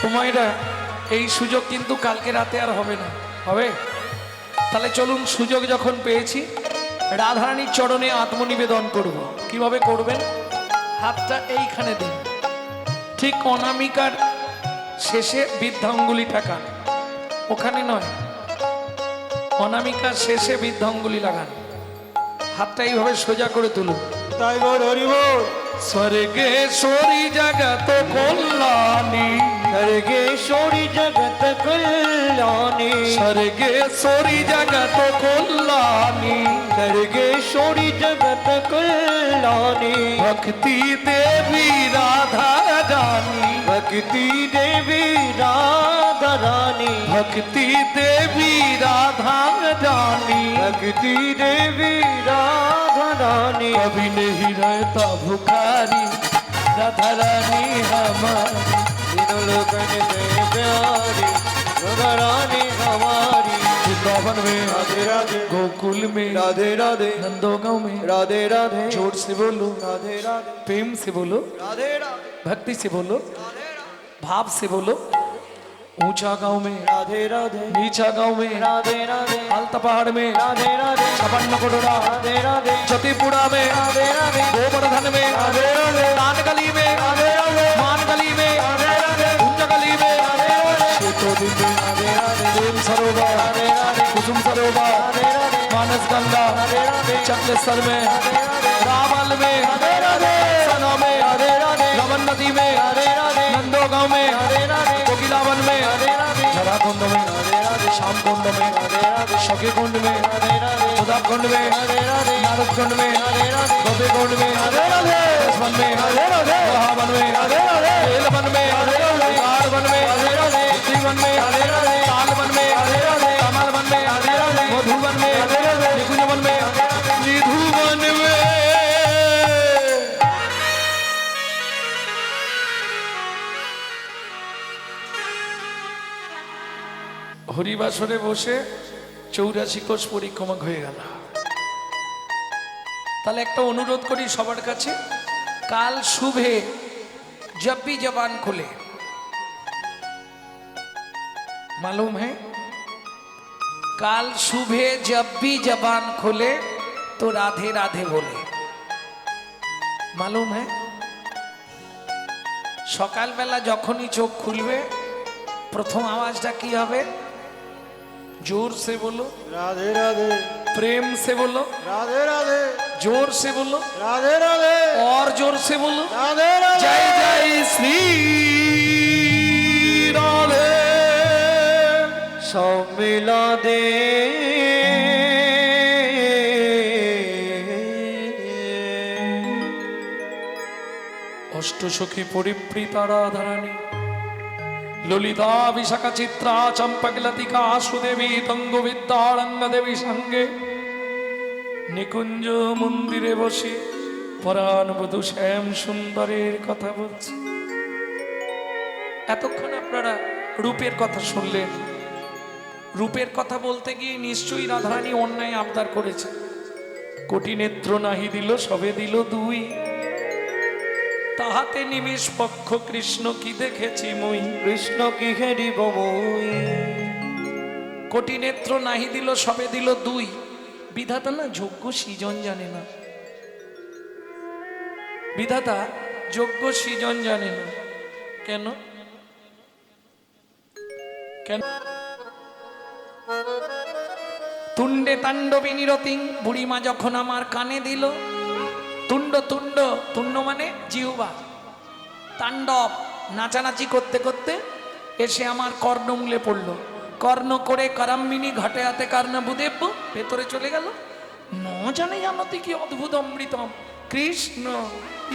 কুমাইরা এই সুযোগ কিন্তু কালকে রাতে আর হবে না। হবে? তাহলে চলুন সুযোগ যখন পেয়েছি রাধারানীর চরণে আত্মনিবেদন করব। কিভাবে করবেন? হাতটা এইখানে দিন, ঠিক অনামিকার শেষে বৃদ্ধাঙ্গুলি ঠাকান। ওখানে নয়, অনামিকার শেষে বৃদ্ধাঙ্গুলি লাগান। হাতটা এইভাবে সোজা করে তুলুন। তাই গো হরি বল। স্বর্গেশ্বরী জগত কল্যাণী। सर्गेश्वरी जगत कल्याणी। স্বর্গেশ্বরী জগত কল্যাণী। सर्गेश्वरी जगत कल्याणी। भक्ति देवी राधा रानी। भक्ति देवी राधा रानी। भक्ति देवी राधा रानी। भक्ति देवी राधा रानी। कभी नहीं रहता भुखारी राधा रानी हमारी। तीनों लोकन से प्यारी राधा रानी हमारी। वृंदावन में राधे राधे गोकुल में राधे राधे नंदोगांव में राधे राधे जोर से बोलो, राधे राधे प्रेम से बोलो, राधे राधे भक्ति से बोलो, भाव से बोलो। ऊंचा गांव में राधे राधे नीचा गांव में राधे राधे आलता पहाड़ में राधे राधे छपन्न कोडोरा राधे राधे जतीपुरा में राधे राधे गोवर्धन में राधे राधे दान गली में राधे राधे मान गली में राधे राधे कुंज गली में राधे राधे शेतोदिन में राधे राधे प्रेम सरोवर राधे राधे कुसुम सरोवर राधे राधे मानस गंगा राधे राधे चक्रेश्वर में राधे राधे रावल में राधे राधे सना में राधे राधे रमन नदी में राधे राधे नंदोगांव में राधे राधे कोकिलावन में राधे राधे जरा कुंड में राधे राधे श्याम कुंड में राधे राधे शकी कुंड में राधे राधे खुदा कुंड में राधे राधे नारद कुंड में राधे राधे गोपी कुंड में राधे राधे वन में राधे राधे वन में राधे राधे बेल वन में राधे राधे कार वन में राधे राधे वन में राधे राधे ताल वन में राधे राधे कमल वन में राधे राधे मधु वन में राधे राधे निकुंज वन में निधु वन में। হরিবাসরে বসে 84 কোষ পরিক্রমা হয়ে গেল। তাহলে একটা অনুরোধ করি সবার কাছে, কাল सुबह जब भी जबान खुले, मालूम है काल सुबह जब भी जबान खुले तो राधे राधे बोले, मालूम है। সকালবেলা যখনই চোখ খুলবে প্রথম আওয়াজটা কি হবে? जोर से बोलो राधे राधे प्रेम से बोलो राधे राधे जोर से बोलो राधे राधे और जोर से बोलो राधे राधे जय जय श्री राधे সব মিলা দে অষ্টসখী পরিপ্রীতা রাধারানী ললিতা বিশাখা চিত্রা চম্পকলতিকা সুদেবী তঙ্গ বিদ্যারঙ্গ দেবী সঙ্গে নিকুঞ্জ মন্দিরে বসে পরাণবধূ শ্যাম সুন্দরের কথা বলছে। এতক্ষণ আপনারা রূপের কথা শুনলেন। রূপের কথা বলতে গিয়ে নিশ্চয়ই রাধারানী অন্যায় আবদার করেছে। কোটি নেত্র নাহি দিল সবে দিল দুই, তাহাতে নিমিষ পক্ষ কৃষ্ণ কি দেখেছি মই। কৃষ্ণ কি হেরিব মই। কোটি নেত্র নাহি দিল সবে দিল দুই, বিধাতা না যোগ্য সৃজন জানে না। বিধাতা যোগ্য সৃজন জানে না। কেন কেন? তুণ্ডে তাণ্ডবিনী রতিং, বুড়িমা যখন আমার কানে দিল তুণ্ড তুণ্ড, তুণ্ড মানে জিহ্বা, তাণ্ডব নাচানাচি করতে করতে এসে আমার কর্ণমূলে পড়ল। কর্ণ করে কারাম্মিনী ঘাটে হাতে কার্ণবুদেব ভেতরে চলে গেল। ন জানে জানতি কি অদ্ভুত অমৃতম কৃষ্ণ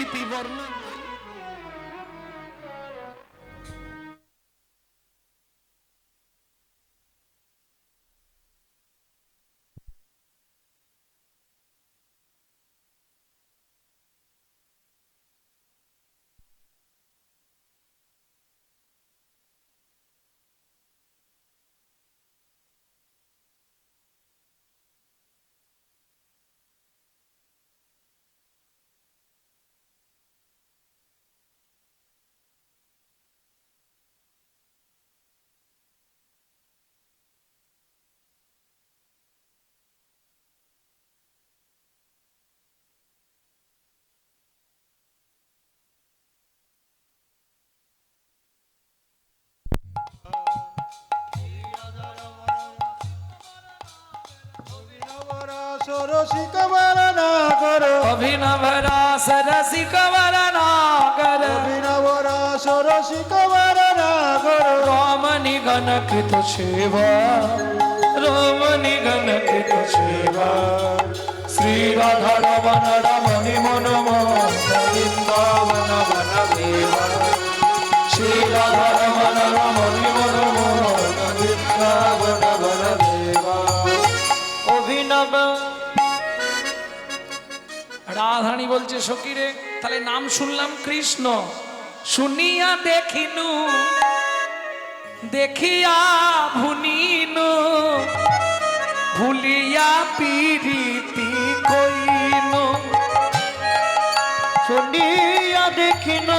ইতি বর্ণ। रसिक वरना कर अभिनव रास रसिक वरना कर, अभिनव रस रसिक वरना कर राम निगन कृत सेवा, राम निगन कृत सेवा। श्री राधा रमण रमणि मन वृंदावन वन देवा। श्री राधा रमण रमणि मन वृंदावन वन देवा। অভিনব রাধারানী বলছে সখীরে তাহলে নাম শুনলাম কৃষ্ণ, শুনিয়া দেখিনু দেখিয়া ভুনিনু, ভুলিয়া পিরিতি কইনু। শুনিয়া দেখিন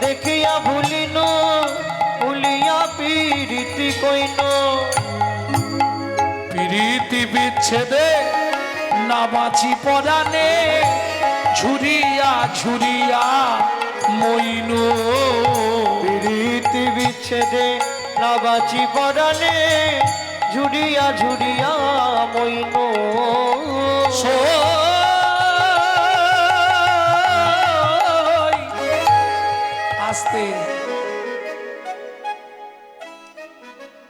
দেখিয়া ভুলিন, ভুলিয়া পীড়িতি কইন। পিরিতি বিচ্ছেদে না বাঁচি পরাণে, ঝুরিয়া ঝুরিয়া মইনু। পীড়িতি বিচ্ছেদে না বাঁচি পরাণে, ঝুরিয়া ঝুরিয়া মইন। আস্তে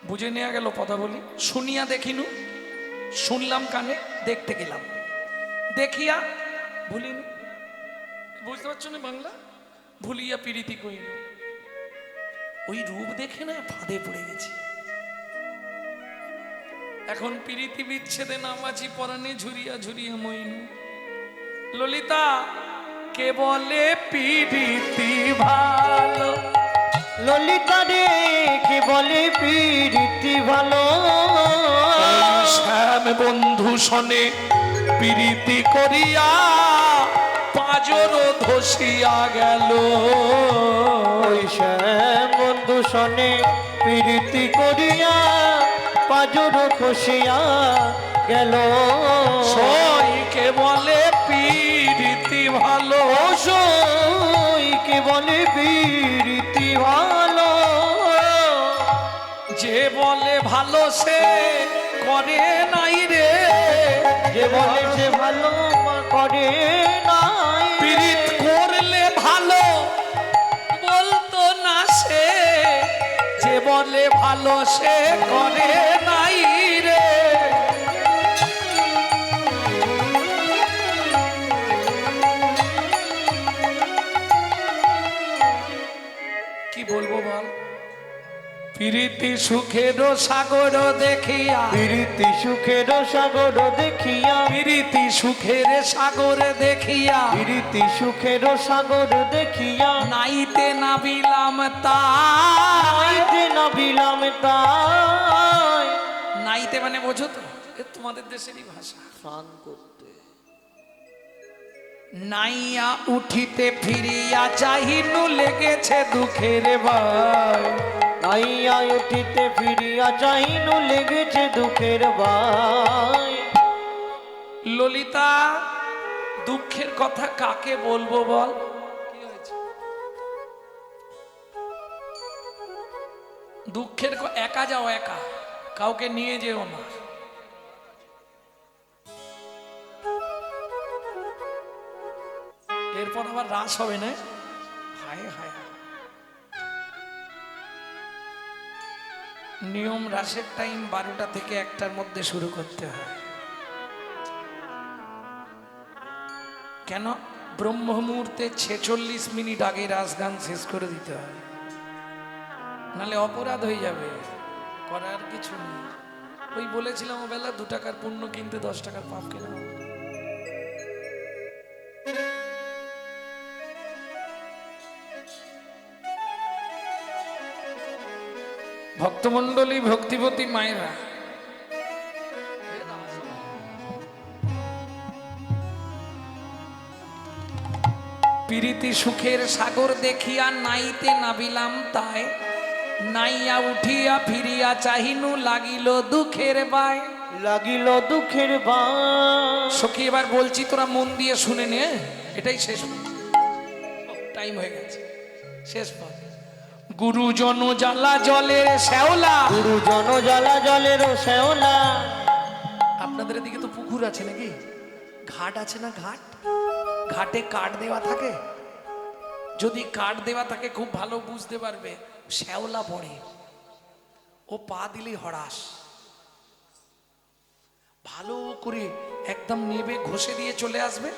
বুঝে নেওয়া গেল কথা বলি। শুনিয়া দেখিনু, শুনলাম কানে, দেখতে গেলাম, দেখিয়া ভুলিনু। বুঝতে পারছো না বাংলা? ভুলিয়া পিরিতি কইনু। ওই রূপ দেখে না ফাঁদে পড়ে গেছি। এখন পিরিতি বিচ্ছেদে নামাজি পরাণে, ঝুরিয়া ঝুরিয়া মইনু। ললিতা কে বলে পিরিতি ভালো, ললিতা রে কি বলে পীড়িতি ভালো। শ্যাম বন্ধু শনে পিরিতি করিয়া পাজর ধসিয়া গেল। ওই শ্যাম বন্ধু শনে পীড়িতি করিয়া পাজর খসিয়া গেল। সইকে বলে পিরিতি ভালো, সইকে কে বলে প্রীতি ভালো। যে বলে ভালো সে করে নাই রে, যে বলে সে ভালো করে নাই রে। পীড়িত করলে ভালো বলতো না সে, যে বলে ভালো সে করে নাই রে। কি বলবো বল, প্রীতি সুখের সাগর দেখিয়া, প্রীতি সুখের সাগর দেখিয়া, প্রীতি সুখের সাগর দেখিয়া, প্রীতি সুখের সাগর দেখিয়া, নাইতে নাবিলাম তাই। নাইতে নাবিলাম তাই। নাইতে মানে বোঝো তো, এ তোমাদের দেশেরই ভাষা। স্নান করতে। নাইয়া উঠিতে ফিরিয়া চাহিনু লেগেছে দুঃখের ভাই। নাইয়া উঠিতে ফিরিয়া চাহিনু লেগেছে দুঃখের ভাই। ললিতা, দুঃখের কথা কাকে বলবো বল? কি হয়েছে? দুঃখের একা যাও, একা, কাউকে নিয়ে যেও না। এরপর আবার রাস হবে না? হায় হায় হায়। নিয়ম রাসের টাইম 12টা থেকে 1টার মধ্যে শুরু করতে হয়। কেন? ব্রহ্ম মুহূর্তে 46 মিনিট আগে রাস গান শেষ করে দিতে হয়, নালে অপরাধ হয়ে যাবে। করার কিছু নেই। ওই বলেছিলাম ও বেলা 2 টাকার পুণ্য কিনতে 10 টাকার পাপ কেনা। ভক্তমণ্ডলী, ভক্তিবতী মায়েরা, প্রীতি সুখের সাগর দেখিয়া নাইতে নাবিলাম তাই। নাইয়া উঠিয়া ফিরিয়া চাহিনু লাগিল দুঃখের বাই। লাগিল দুঃখের ভাই। সখী এবার বলছি, তোরা মন দিয়ে শুনে নে, এটাই শেষ। টাইম হয়ে গেছে, শেষ পথ। গুরুজন জ্বালা জলের শ্যাওলা। গুরুজন জ্বালা জলের শ্যাওলা। আপনাদের এদিকে তো পুকুর আছে নাকি? ঘাট আছে না? ঘাট, ঘাটে কাঠ দেওয়া থাকে। যদি কাঠ দেওয়া থাকে খুব ভালো বুঝতে পারবে, শ্যাওলা পড়ে, ও পা দিলেই হড়াস। ভালো করে একদম নেবে ঘষে দিয়ে চলে আসবে,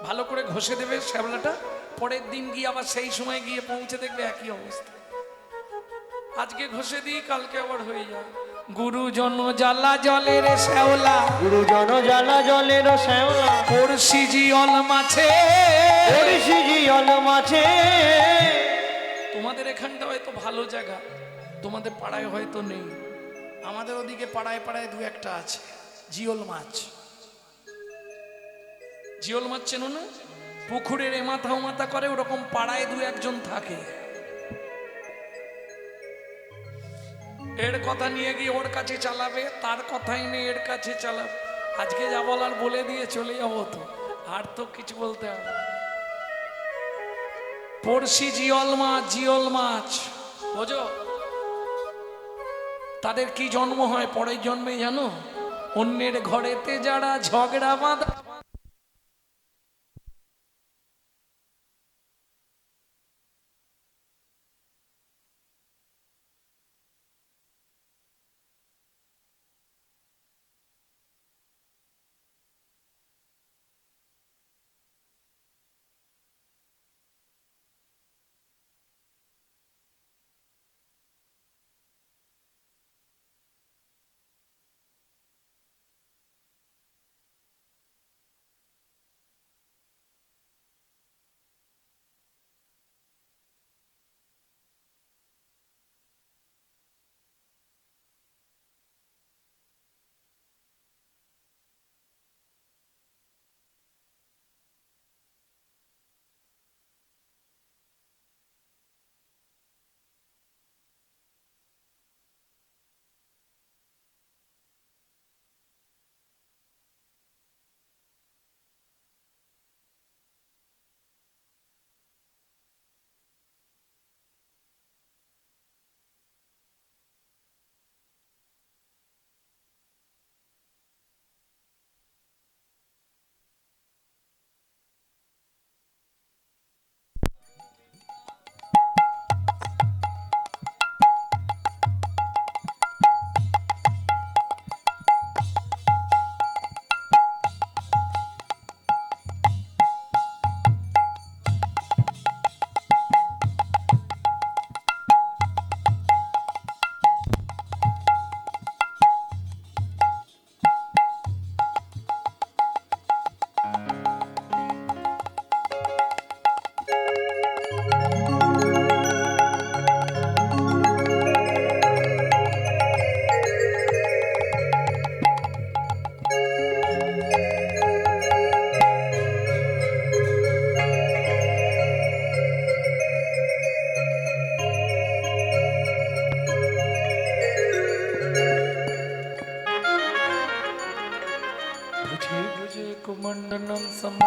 ভালো করে ঘষে দেবে শ্যাওলাটা। পরের দিন গিয়ে আবার সেই সময় গিয়ে পৌঁছে দেখবে একই অবস্থা। আজকে ঘষে দিই, কালকে আবার হয়ে যায়। গুরুজন জ্বালা জলের শ্যাওলা। গুরুজন জ্বালা জলের শ্যাওলা। পড়শি জিয়ল মাছে। পড়শি জিয়ল মাছে। তোমাদের এখানটা হয়তো ভালো জায়গা, তোমাদের পাড়ায় হয়তো নেই। আমাদের ওদিকে পাড়ায় পাড়ায় 2-1টা আছে। জিওল মাছ, জিওল মাছ চেনো না? পুকুরের এমাথা ওমাথা করে, ওরকম পাড়ায় 2-1 জন থাকে। এর কথা নিয়ে গিয়ে ওর কাছে চালাবে, তার কথাই নেই এর কাছে চালাবে। আজকে যা বলার বলে দিয়ে চলে যাবো, তো আর তো কিছু বলতে হবে না। পড়শি জিওল মাছ, জিওল মাছ বোঝো? তাদের কি জন্ম হয় পরের জন্মে জানো? অন্যের ঘরেতে যারা ঝগড়া বাঁধা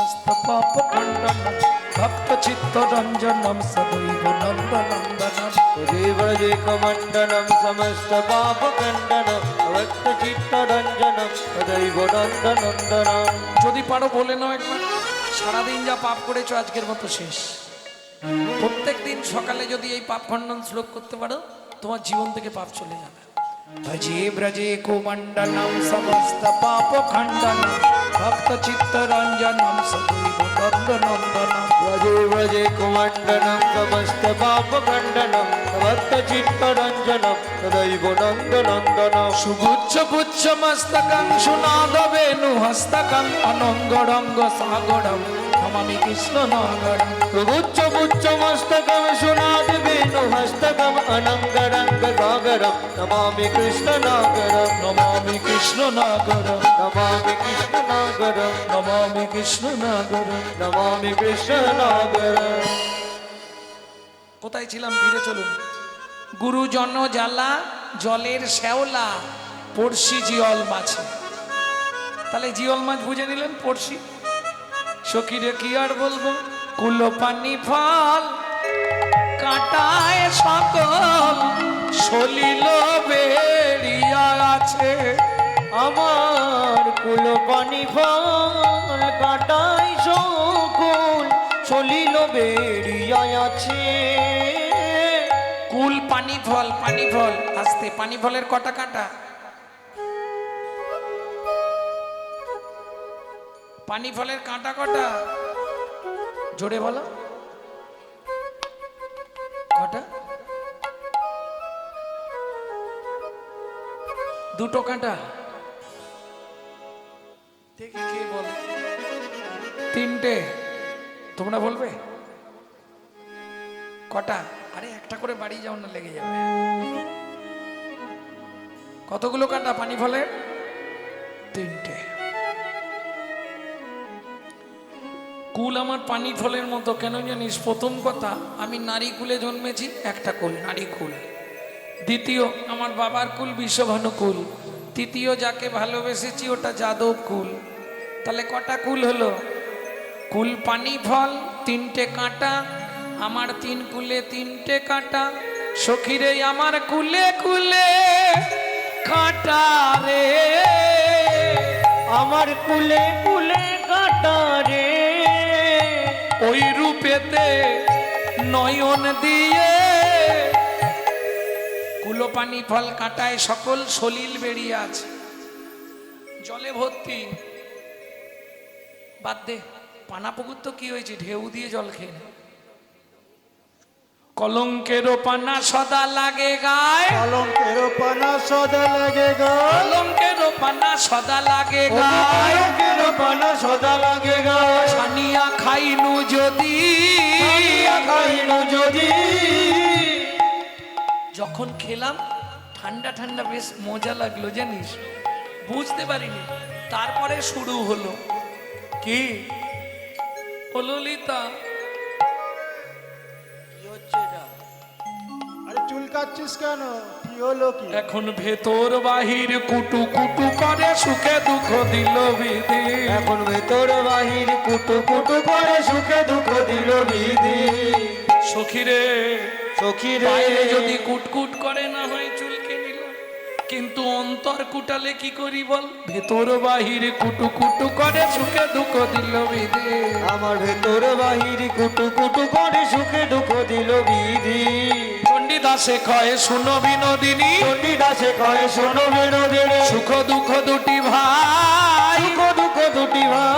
সমস্ত পাপ খণ্ডনম ভক্ত চিত্ত রঞ্জনম সদৈব নন্দনন্দনম দেবজেকমণ্ডনম সমস্ত পাপ খণ্ডনম ভক্ত চিত্ত রঞ্জনম সদৈব নন্দনন্দনম। যদি পারো বলে নাও একবার, সারাদিন যা পাপ করেছো আজকের মতো শেষ। প্রত্যেক দিন সকালে যদি এই পাপ খণ্ডন শ্লোক করতে পারো, তোমার জীবন থেকে পাপ চলে যাবে। ভজে ব্রজে কুমণ্ডনম সমস্ত পাপ খণ্ডনম ভক্ত চিত্ত রঞ্জনম সদৈব নন্দনন্দনম। ব্রজে ব্রজে কুমণ্ডনম সমস্ত পাপ খণ্ডনম ভক্ত চিত্ত রঞ্জনম সদৈব নন্দনন্দনম। সুগুচ্ছ পুচ্ছ মস্তকং সুনাদ বেনু হস্তকং অনঙ্গরঙ্গ সাগরম নমামি কৃষ্ণ নগরম। প্রগুচ্ছ পুচ্ছ মস্তকম সুনাদ বেণু হস্তকম অনঙ্গরঙ্গ সাগরম নমামি কৃষ্ণ নাগরম। নমামি কৃষ্ণ নগরম নমামি কৃষ্ণ নাগরম। নমামি কৃষ্ণ নগরম। নমামি কৃষ্ণ নাগরম। কোথায় ছিলাম, ফিরে চলুন। গুরুজন জ্বালা জলের শ্যাওলা পড়শি জিয়ল মাছে। তাহলে জিয়ল মাছ বুঝে নিলেন, পড়শি। সখীরে কি আর বলবো, কুলো পানি ফল কাটায় সকল সলিল বেরিয়া আছে। আমার কুলপানি ফল কাটাই সকল সলিল বেরিয়া আছে। কুল পানি ফল, পানি ফল আস্তে, পানি ফলের কটা কাটা? পানি ফলের কাঁটা কটা? জোরে বলো, কটা? দুটো কাঁটা। দেখি কে বলে। তিনটে। তোমরা বলবে কটা? আরে একটা করে বাড়ি যাও না, লেগে যাবে। কতগুলো কাঁটা পানি ফলের? তিনটে। কুল আমার পানি ফলের মতো কেন জানিস? প্রথম কথা, আমি নারী কুলে জন্মেছি, একটা কুল নারী কুল। দ্বিতীয়, আমার বাবার কুল বিষভানু কুল। তৃতীয়, যাকে ভালোবেসেছি ওটা যাদব কুল। তাহলে কটা কুল হলো? কুল পানি ফল, তিনটে কাঁটা। আমার তিন কুলে তিনটে কাঁটা। সখীরে আমার কুলে কুলে কাঁটা রে, আমার কুলে কুলে কাটা রে। ওই রূপেতে নয়ন দিয়ে কুলো পানি ফল কাঁটায় সকল সলিল বেরিয়ে আছে, জলে ভর্তি। বাদ দে, পানা পুকুর তো কি হয়েছে, ঢেউ দিয়ে জল খেয়ে নে। কলঙ্কেরও পানা সদা লাগে গায়, কলঙ্কের পানা সদা লাগে গায়, কলঙ্কেরও পানা সদা লাগে গায়। কলঙ্কের পানা সদা লাগে গায়। ছানিয়া খাইনু যদি, খাইনু যদি। যখন খেলাম ঠান্ডা ঠান্ডা বেশ মজা লাগলো জানিস, বুঝতে পারিনি। তারপরে শুরু হলো কি, ও ললিতা আরে চুলকাচ্ছিস কেন, কি হলো কি? এখন ভেতর বাহির কুটু কুটু করে সুখে দুঃখ দিল বিধি। এখন ভেতর বাহির কুটু কুটু করে সুখে দুঃখ দিল বিধি। সখীরে সখীরে বাইরে যদি কুটকুট করে না হয় চুলকে নিল, কিন্তু অন্তর কুটালে কি করি বল? ভেতর বাহির কুটু কুটু করে সুখে দুঃখ দিল বিধি। আমার ভেতর বাহির কুটু কুটু করে সুখে দুঃখ দিল বিধি। চণ্ডীদাসে কয় শুনো বিনোদিনী, চণ্ডীদাসে কয় শোনো বিনোদিনী। সুখ দুঃখ দুটি ভাই, সুখ দুঃখ দুটি ভাই।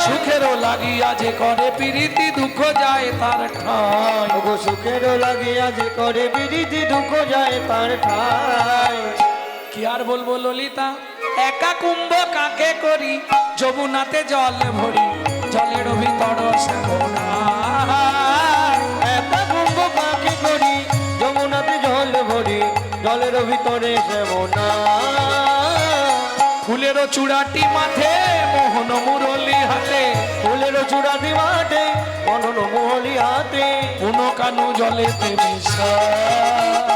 সুখেরও লাগিয়া যে করে প্রীতি দুঃখ যায় তার ঠাই। ওগো সুখেরও লাগিয়া যে করে বিরিতি দুঃখ যায় তার ঠাই। কি আর বলবো ললিতা, একা কুম্ভ কাকে করি, যমুনাতে জল ভরি, জলের ভিতর শ্যামনা। একা কুম্ভ কাকে করি, যমুনাতে জল ভরি, জলের ভিতরে শ্যামনা। ফুলেরও চূড়াটি মাঠে, মোহন মুরলি হাতে, ফুলেরও চূড়াতি মাঠে, মনন মোহলি হাতে। পুন কানু জলেতে মিশায়,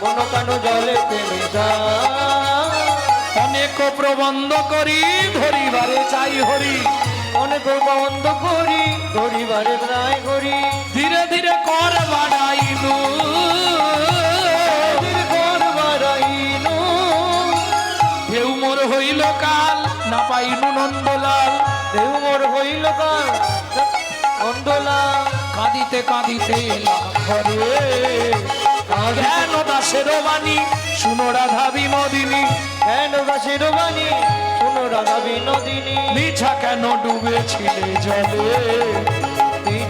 কোন কানো জলেতে মিশায়। অনেক প্রবন্ধ করি, ধরিবারে চাই হরি, মনে প্রবন্ধ করি ধরিবারে প্রায় করি ধীরে ধীরে কর বাড়াইনু ঘর বাড়াইনু ঢেউ মোর হইল কাল না পাইনু নন্দলাল দেউ মোর হইল কাল অন্দোলা কাঁদিতে কাঁদিতে এলাম ঘরে জ্ঞান দাসের বাণী শুনো রাধা বিনোদিনী কেন দাসের বাণী শুনো রাধা বিনোদিনী মিছা কেন ডুবেছিলে জলে তুই